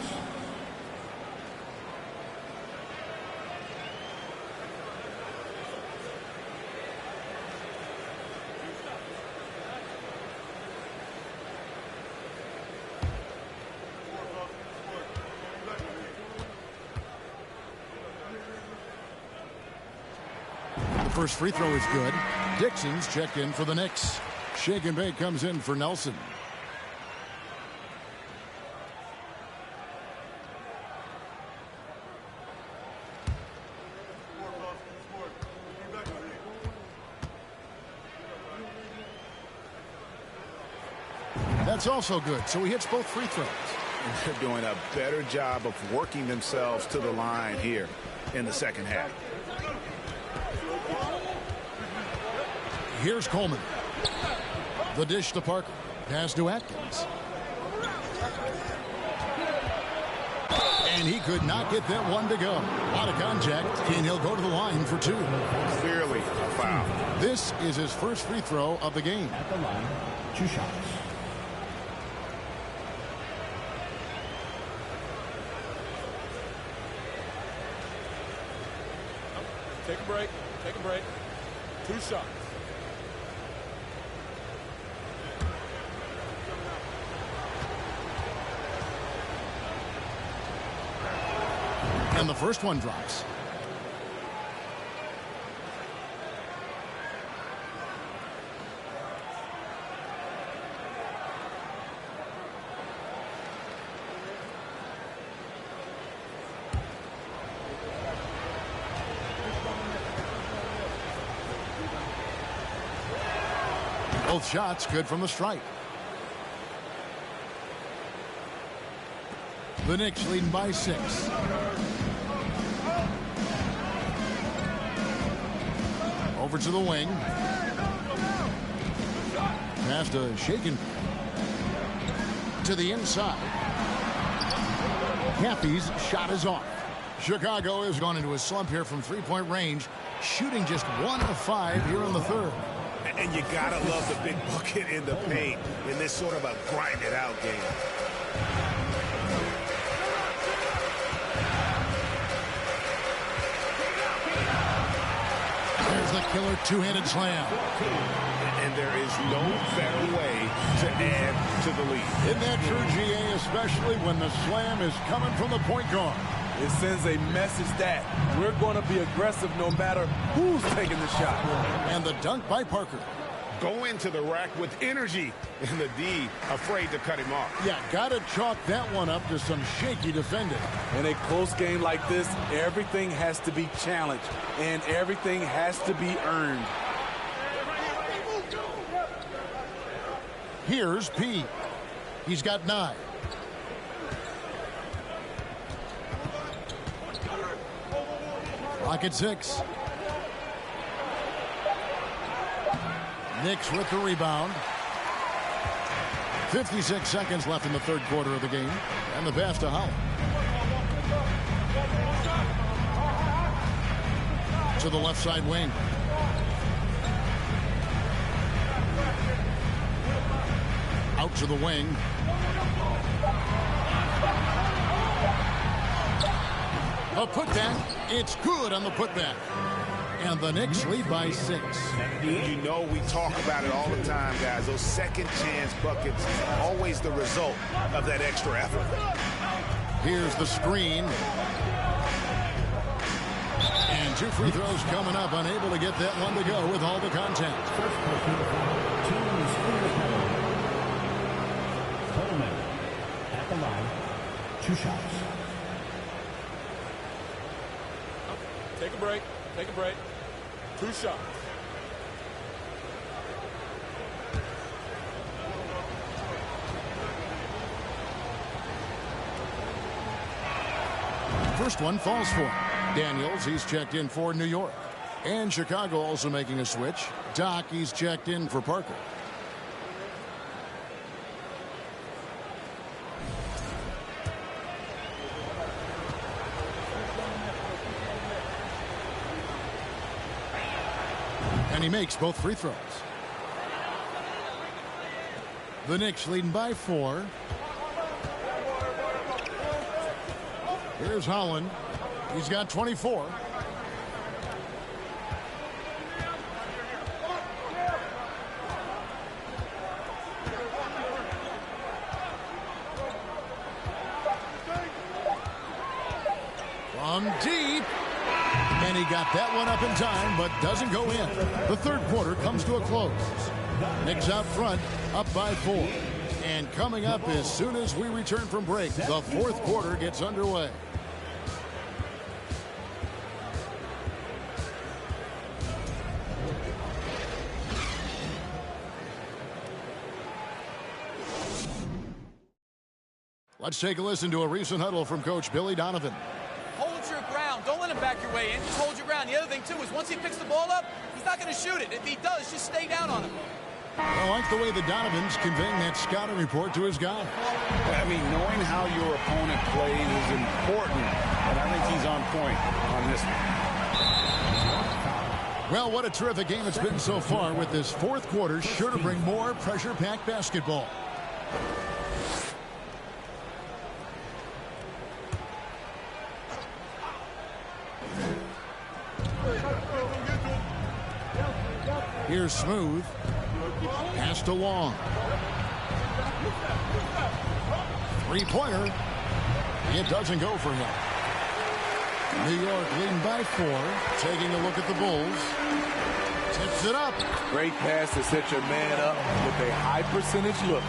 Speaker 3: The first free throw is good. Dixon's checked in for the Knicks. Shake and bake comes in for Nelson. That's also good, so he hits both free throws.
Speaker 7: And they're doing a better job of working themselves to the line here in the second half.
Speaker 3: Here's Coleman. The dish to Parker. Pass to Atkins. And he could not get that one to go. Out of contact, and he'll go to the line for 2.
Speaker 7: Clearly a foul.
Speaker 3: This is his first free throw of the game.
Speaker 6: At the line, 2 shots.
Speaker 11: Take a break. Take a break. 2 shots.
Speaker 3: And the first one drops. Both shots good from the stripe. The Knicks leading by 6. Over to the wing. Pass to Shaken. To the inside. Cappy's shot is off. Chicago has gone into a slump here from three-point range, shooting just 1 of 5 here in the third.
Speaker 8: And you gotta love the big bucket in the paint in this sort of a grind-it-out game.
Speaker 3: There's the killer two-handed slam.
Speaker 8: And there is no better way to add to the lead.
Speaker 3: Isn't that true, GA, especially when the slam is coming from the point guard?
Speaker 5: It sends a message that we're going to be aggressive no matter who's taking the shot.
Speaker 3: And the dunk by Parker.
Speaker 8: Go into the rack with energy, and the D afraid to cut him off.
Speaker 3: Yeah, got to chalk that one up to some shaky defending.
Speaker 5: In a close game like this, everything has to be challenged, and everything has to be earned.
Speaker 3: Here's P. He's got 9. Rocket 6. Knicks with the rebound. 56 seconds left in the third quarter of the game. And the pass to Holland. To the left side wing. Out to the wing. A putback. It's good on the putback. And the Knicks lead by 6.
Speaker 8: You know we talk about it all the time, guys. Those second chance buckets, always the result of that extra effort.
Speaker 3: Here's the screen. And 2 free throws coming up. Unable to get that one to go with all the contact.
Speaker 6: Coleman at the line. 2 shots.
Speaker 11: Take a break. Take a break. 2 shots.
Speaker 3: First one falls for him. Daniels, he's checked in for New York. And Chicago also making a switch. Doc, he's checked in for Parker. And he makes both free throws. The Knicks leading by 4. Here's Holland. He's got 24. From deep. And he got that one up in time, but doesn't go in. The third quarter comes to a close. Knicks out front, up by 4. And coming up as soon as we return from break, the fourth quarter gets underway. Let's take a listen to a recent huddle from Coach Billy Donovan.
Speaker 13: Hold your ground. Don't let him back your way in. Just hold your ground. The other thing, too, is once he picks the ball up, he's not going to shoot it. If he does, just stay down on him.
Speaker 3: I like the way the Donovan's conveying that scouting report to his guy.
Speaker 7: I mean, knowing how your opponent plays is important, and I think he's on point on this one.
Speaker 3: Well, what a terrific game it's been so far, with this fourth quarter sure to bring more pressure-packed basketball. Here's Smooth. Pass to Long. Three-pointer. It doesn't go for him. New York leading by 4. Taking a look at the Bulls. Tips it up.
Speaker 5: Great pass to set your man up with a high percentage look.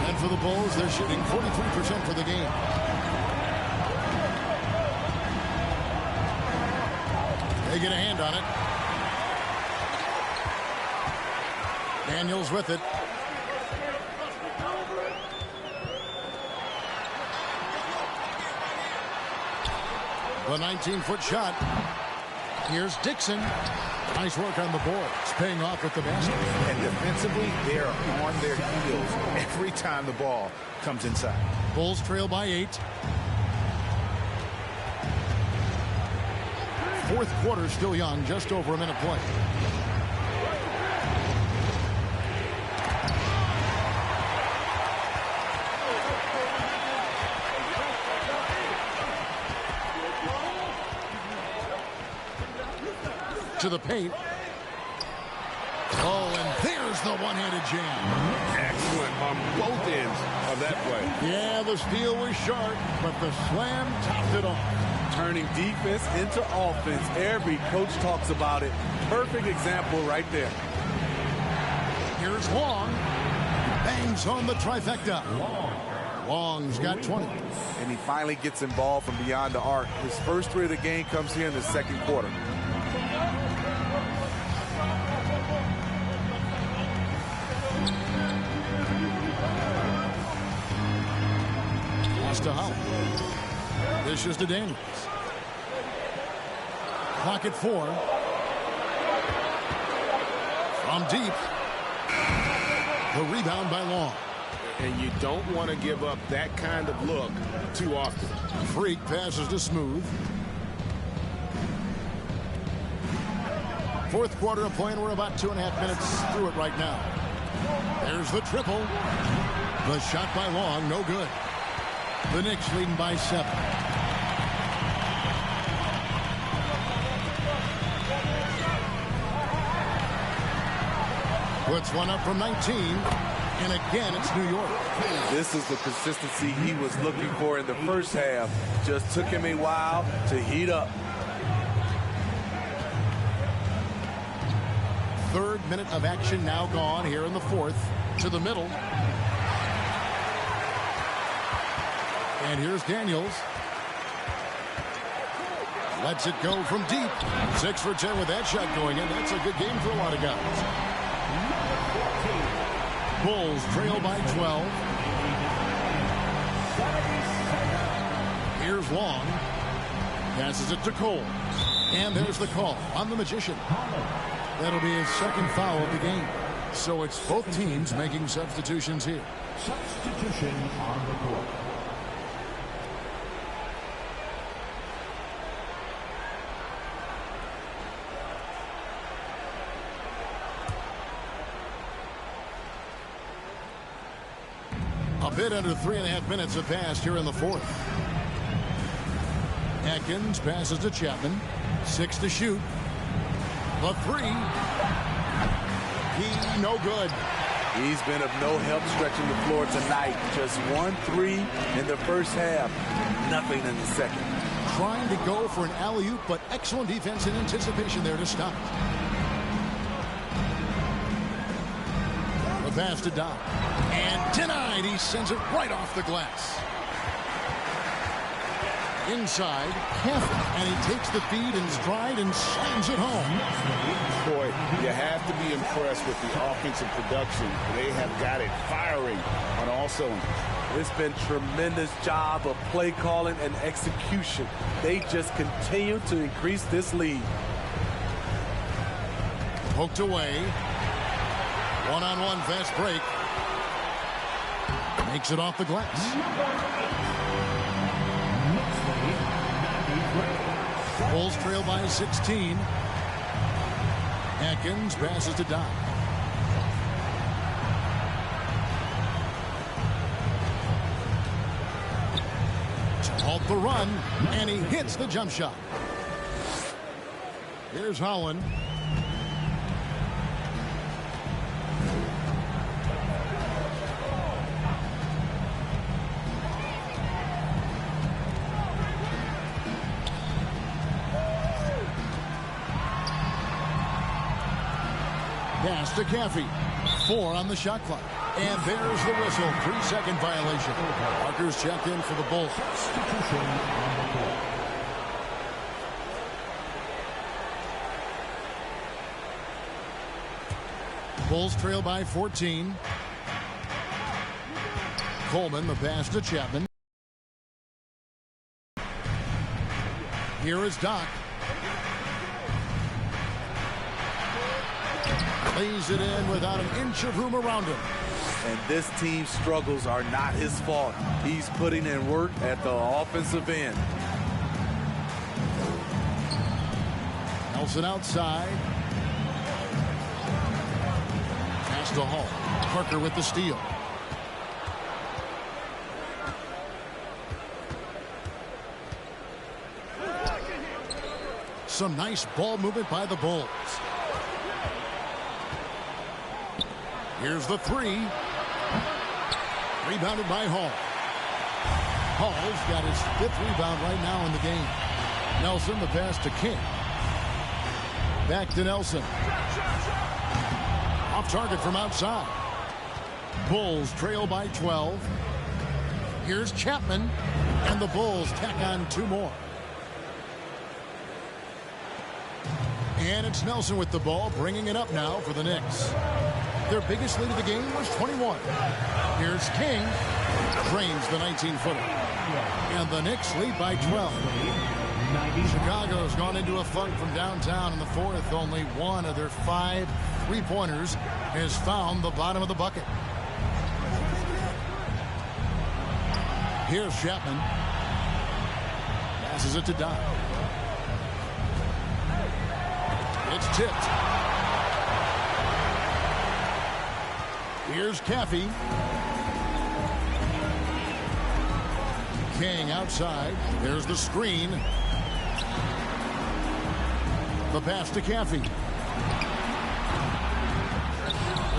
Speaker 3: And for the Bulls, they're shooting 43% for the game. They get a hand on it. Daniels with it. The 19-foot shot. Here's Dixon. Nice work on the board. It's paying off with the basket.
Speaker 7: And defensively, they're on their heels every time the ball comes inside.
Speaker 3: Bulls trail by 8. Fourth quarter still young, just over a minute play. To the paint. Oh, and there's the one-handed jam.
Speaker 4: Excellent on both ends of that play.
Speaker 3: Yeah, the steal was sharp, but the slam topped it off.
Speaker 5: Turning defense into offense. Every coach talks about it. Perfect example right there.
Speaker 3: Here's Long. Bangs home the trifecta. Long's got 20.
Speaker 5: And he finally gets involved from beyond the arc. His first 3 of the game comes here in the second quarter.
Speaker 3: To Holland. This is to Daniels. Clock at 4. From deep. The rebound by Long.
Speaker 4: And you don't want to give up that kind of look too often.
Speaker 3: Freak passes to Smooth. Fourth quarter of play, and we're about 2.5 minutes through it right now. There's the triple. The shot by Long, no good. The Knicks leading by 7. Puts one up from 19. And again, it's New York.
Speaker 5: This is the consistency he was looking for in the first half. Just took him a while to heat up.
Speaker 3: Third minute of action now gone here in the fourth. To the middle. And here's Daniels. Lets it go from deep. 6 for 10 with that shot going in. That's a good game for a lot of guys. Bulls trail by 12. Here's Long. Passes it to Cole. And there's the call on the Magician. That'll be his second foul of the game. So it's both teams making substitutions here.
Speaker 6: Substitution on the court.
Speaker 3: A bit under 3.5 minutes have passed here in the fourth. Atkins passes to Chapman. 6 to shoot. The 3. He no good.
Speaker 5: He's been of no help stretching the floor tonight. Just 1 3 in the first half. Nothing in the second.
Speaker 3: Trying to go for an alley-oop, but excellent defense and anticipation there to stop it. The pass to Doc. And denied. He sends it right off the glass. Inside, careful, and he takes the feed in stride and slams it home.
Speaker 4: Boy, you have to be impressed with the offensive production. They have got it firing on all cylinders.
Speaker 5: It's been tremendous job of play calling and execution. They just continue to increase this lead.
Speaker 3: Poked away. One-on-one fast break. Makes it off the glass. Bulls trail by 16. Atkins passes to Doc. To halt the run, and he hits the jump shot. Here's Holland. Pass to Caffey. 4 on the shot clock. And there's the whistle. 3-second violation. Parker's checked in for the Bulls. Bulls trail by 14. Coleman, the pass to Chapman. Here is Doc. Lays it in without an inch of room around him.
Speaker 5: And this team's struggles are not his fault. He's putting in work at the offensive end.
Speaker 3: Nelson outside. Pass to Hall. Parker with the steal. Some nice ball movement by the Bulls. Here's the three. Rebounded by Hall. Hall's got his 5th rebound right now in the game. Nelson, the pass to King. Back to Nelson. Off target from outside. Bulls trail by 12. Here's Chapman. And the Bulls tack on 2 more. And it's Nelson with the ball, bringing it up now for the Knicks. Their biggest lead of the game was 21. Here's King. Drains the 19-footer. And the Knicks lead by 12. Chicago's gone into a funk from downtown in the 4th. Only one of their 5 3-pointers has found the bottom of the bucket. Here's Chapman. Passes it to Doc. It's tipped. Here's Caffey. King outside. There's the screen. The pass to Caffey.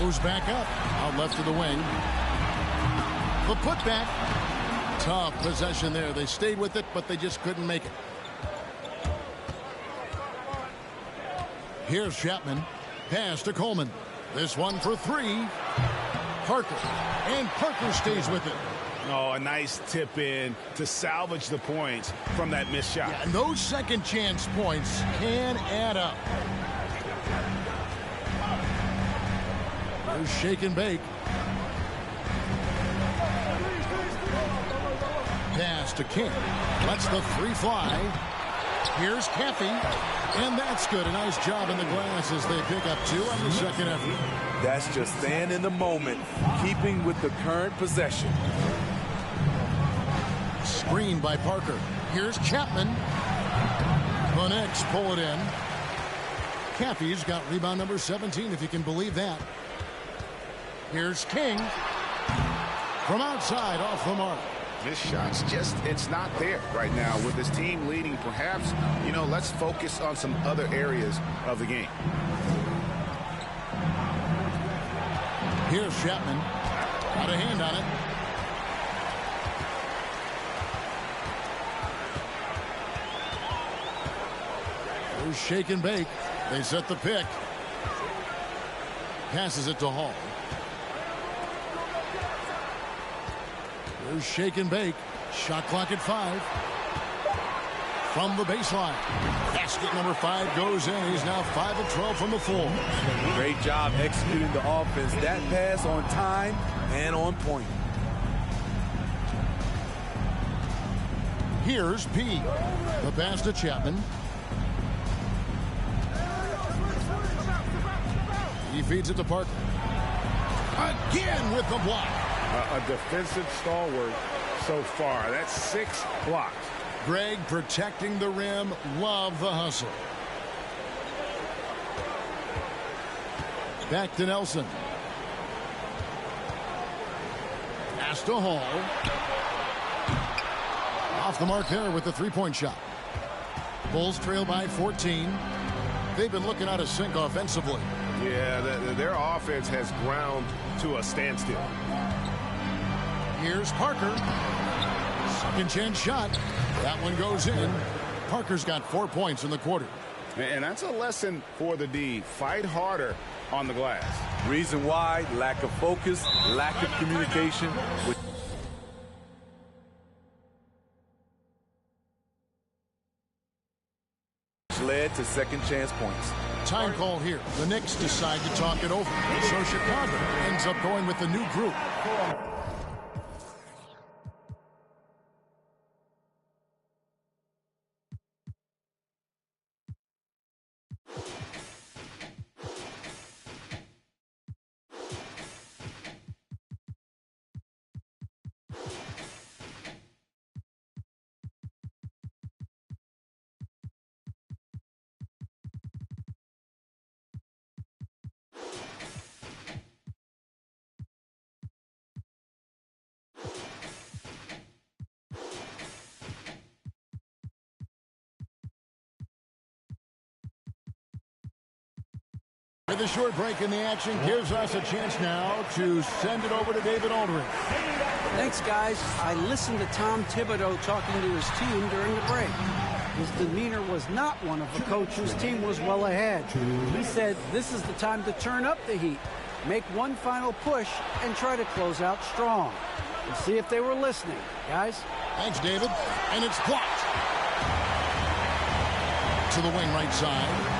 Speaker 3: Goes back up. Out left to the wing. The putback. Tough possession there. They stayed with it, but they just couldn't make it. Here's Chapman. Pass to Coleman. This one for 3. Parker. And Parker stays with it.
Speaker 7: Oh, a nice tip in to salvage the points from that missed shot.
Speaker 3: Yeah, and those second chance points can add up. There's shake and bake. Pass to King. Lets the 3 fly. Here's Caffey. And that's good. A nice job in the glass as they pick up 2 on the second effort.
Speaker 5: That's just staying in the moment, keeping with the current possession.
Speaker 3: Screen by Parker. Here's Chapman. The Knicks pull it in. Caffey's got rebound number 17, if you can believe that. Here's King. From outside, off the mark.
Speaker 7: This shot's just, it's not there right now with this team leading. Perhaps, you know, let's focus on some other areas of the game.
Speaker 3: Here's Chapman. Got a hand on it. There's shake and bake. They set the pick. Passes it to Hall. There's shake and bake. Shot clock at 5. From the baseline. Basket number 5 goes in. He's now 5 of 12 from the floor.
Speaker 5: Great job executing the offense. That pass on time and on point.
Speaker 3: Here's P. The pass to Chapman. He feeds it to Parker. Again with the block.
Speaker 4: A defensive stalwart so far. That's 6 blocks.
Speaker 3: Greg protecting the rim. Love the hustle. Back to Nelson. Pass to Hall. Off the mark there with the 3-point shot. Bulls trail by 14. They've been looking out of sync offensively.
Speaker 4: Yeah, their offense has ground to a standstill.
Speaker 3: Here's Parker. Second chance shot. That one goes in. Parker's got 4 points in the quarter.
Speaker 7: And that's a lesson for the D. Fight harder on the glass.
Speaker 5: Reason why: lack of focus, lack of communication, which led to second chance points.
Speaker 3: Time call here. The Knicks decide to talk it over. So Chicago ends up going with the new group. With a short break in the action gives us a chance now to send it over to David Aldridge.
Speaker 9: Thanks, guys. I listened to Tom Thibodeau talking to his team during the break. His demeanor was not one of a coach whose team was well ahead. He said this is the time to turn up the heat, make one final push, and try to close out strong. We'll see if they were listening, guys.
Speaker 3: Thanks, David. And it's blocked. To the wing right side.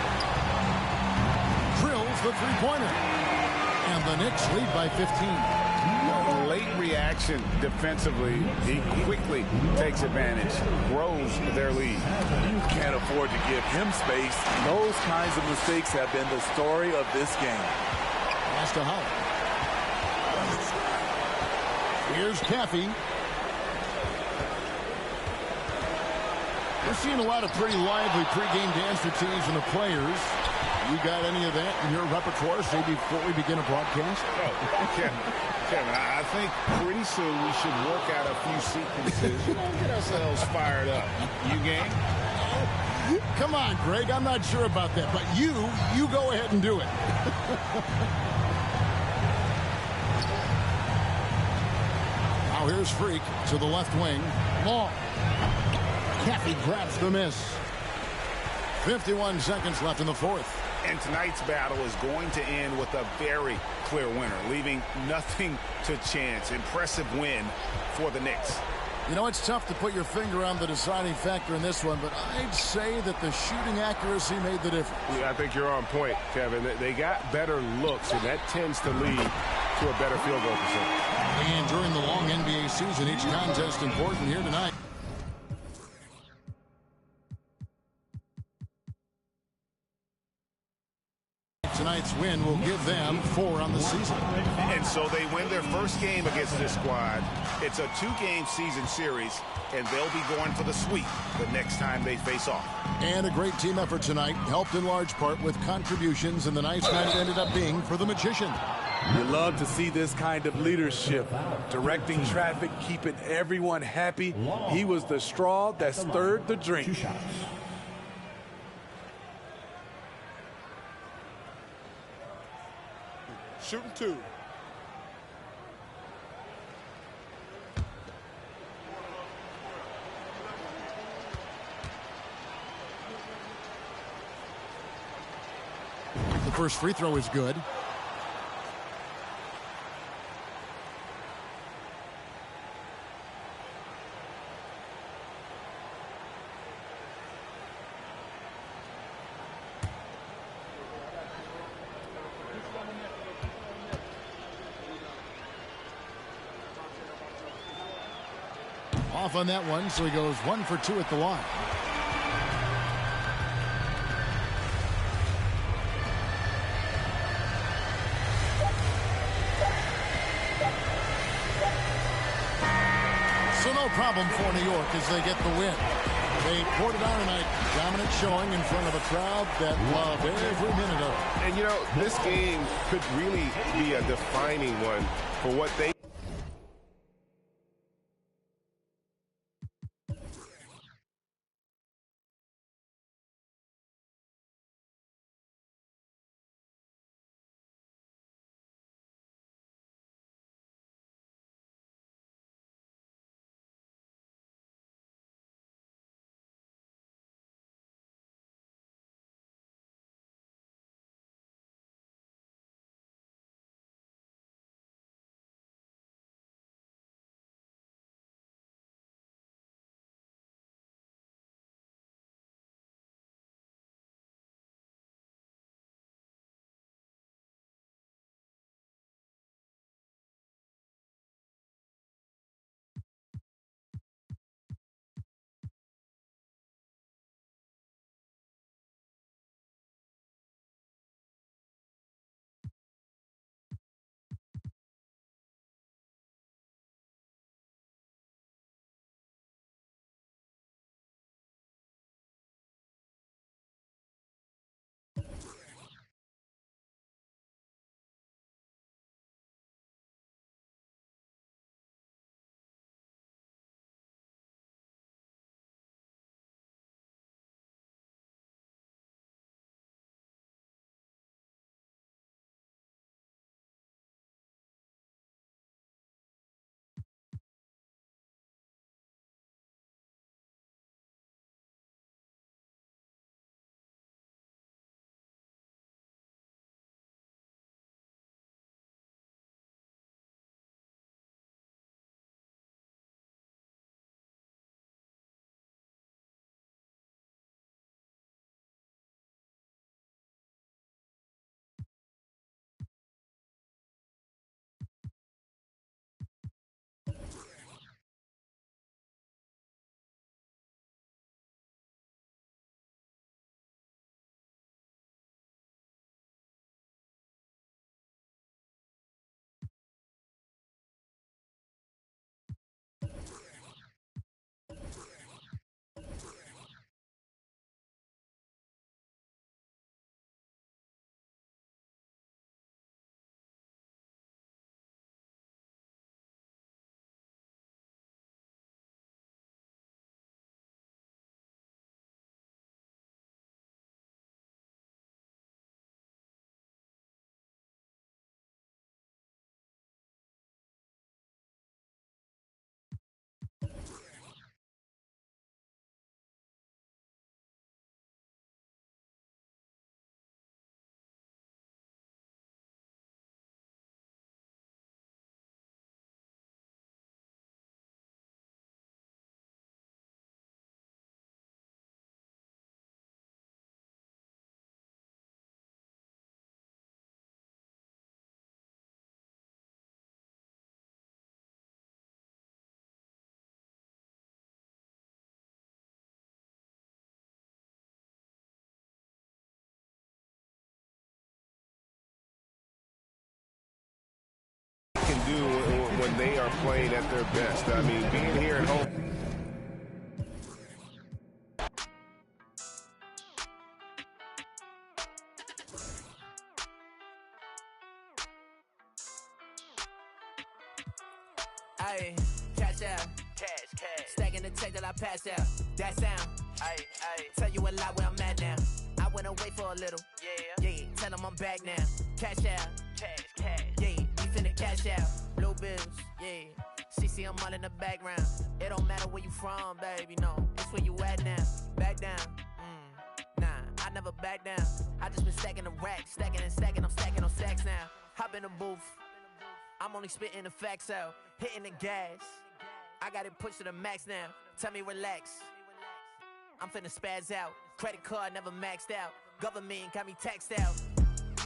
Speaker 3: Drills the three-pointer. And the Knicks lead by 15.
Speaker 7: Well, a late reaction defensively. He quickly takes advantage, grows their lead.
Speaker 5: You can't afford to give him space. Those kinds of mistakes have been the story of this game.
Speaker 3: Pass to Howard. Here's Caffey. We're seeing a lot of pretty lively pregame dance routines from the players. You got any of that in your repertoire, say, before we begin a broadcast?
Speaker 7: Oh, Kevin, I think pretty soon we should work out a few sequences. Get ourselves fired up. You game?
Speaker 3: Come on, Greg. I'm not sure about that, but you go ahead and do it. Now here's Freak to the left wing. Long. Caffey grabs the miss. 51 seconds left in the fourth.
Speaker 7: And tonight's battle is going to end with a very clear winner, leaving nothing to chance. Impressive win for the Knicks.
Speaker 3: You know, it's tough to put your finger on the deciding factor in this one, but I'd say that the shooting accuracy made the difference.
Speaker 8: Yeah, I think you're on point, Kevin. They got better looks, and that tends to lead to a better field goal percentage.
Speaker 3: And during the long NBA season, each contest important here tonight. Tonight's win will give them 4 on the season.
Speaker 7: And so they win their first game against this squad. It's a 2-game season series, and they'll be going for the sweep the next time they face off.
Speaker 3: And a great team effort tonight, helped in large part with contributions, and the nice night it ended up being for the Magician.
Speaker 5: You love to see this kind of leadership, directing traffic, keeping everyone happy. He was the straw that stirred the drink.
Speaker 8: Shooting 2.
Speaker 3: The first free throw is good. Off on that one, so he goes 1 for 2 at the line. So no problem for New York as they get the win. They poured it on tonight. Dominant showing in front of a crowd that loved every minute of it.
Speaker 8: And, you know, this game could really be a defining one for what they
Speaker 4: they are playing at their best. I mean, being here at home.
Speaker 14: Ayy, cash out, cash, stacking the check that I passed out. That sound, ayy, tell you a lot where I'm at now. I went away for a little, yeah. Tell them I'm back now. Cash out, cash, yeah. We finna cash out. Blue bills, yeah. She see I'm all in the background. It don't matter where you from, baby, no. It's where you at now. Back down, nah, I never back down. I just been stacking the racks, stacking and stacking. I'm stacking on stacks now. Hop in the booth. I'm only spitting the facts out, hitting the gas. I got it pushed to the max now. Tell me relax. I'm finna spaz out. Credit card never maxed out. Government got me taxed out.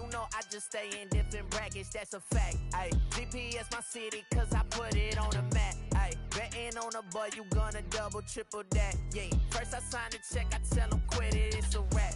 Speaker 14: You know I just stay in different brackets, that's a fact. Ay, GPS my city, cause I put it on the map. Ay, betting on a boy, you gonna double, triple that. Yeah, first I sign the check, I tell them quit it, it's a wrap.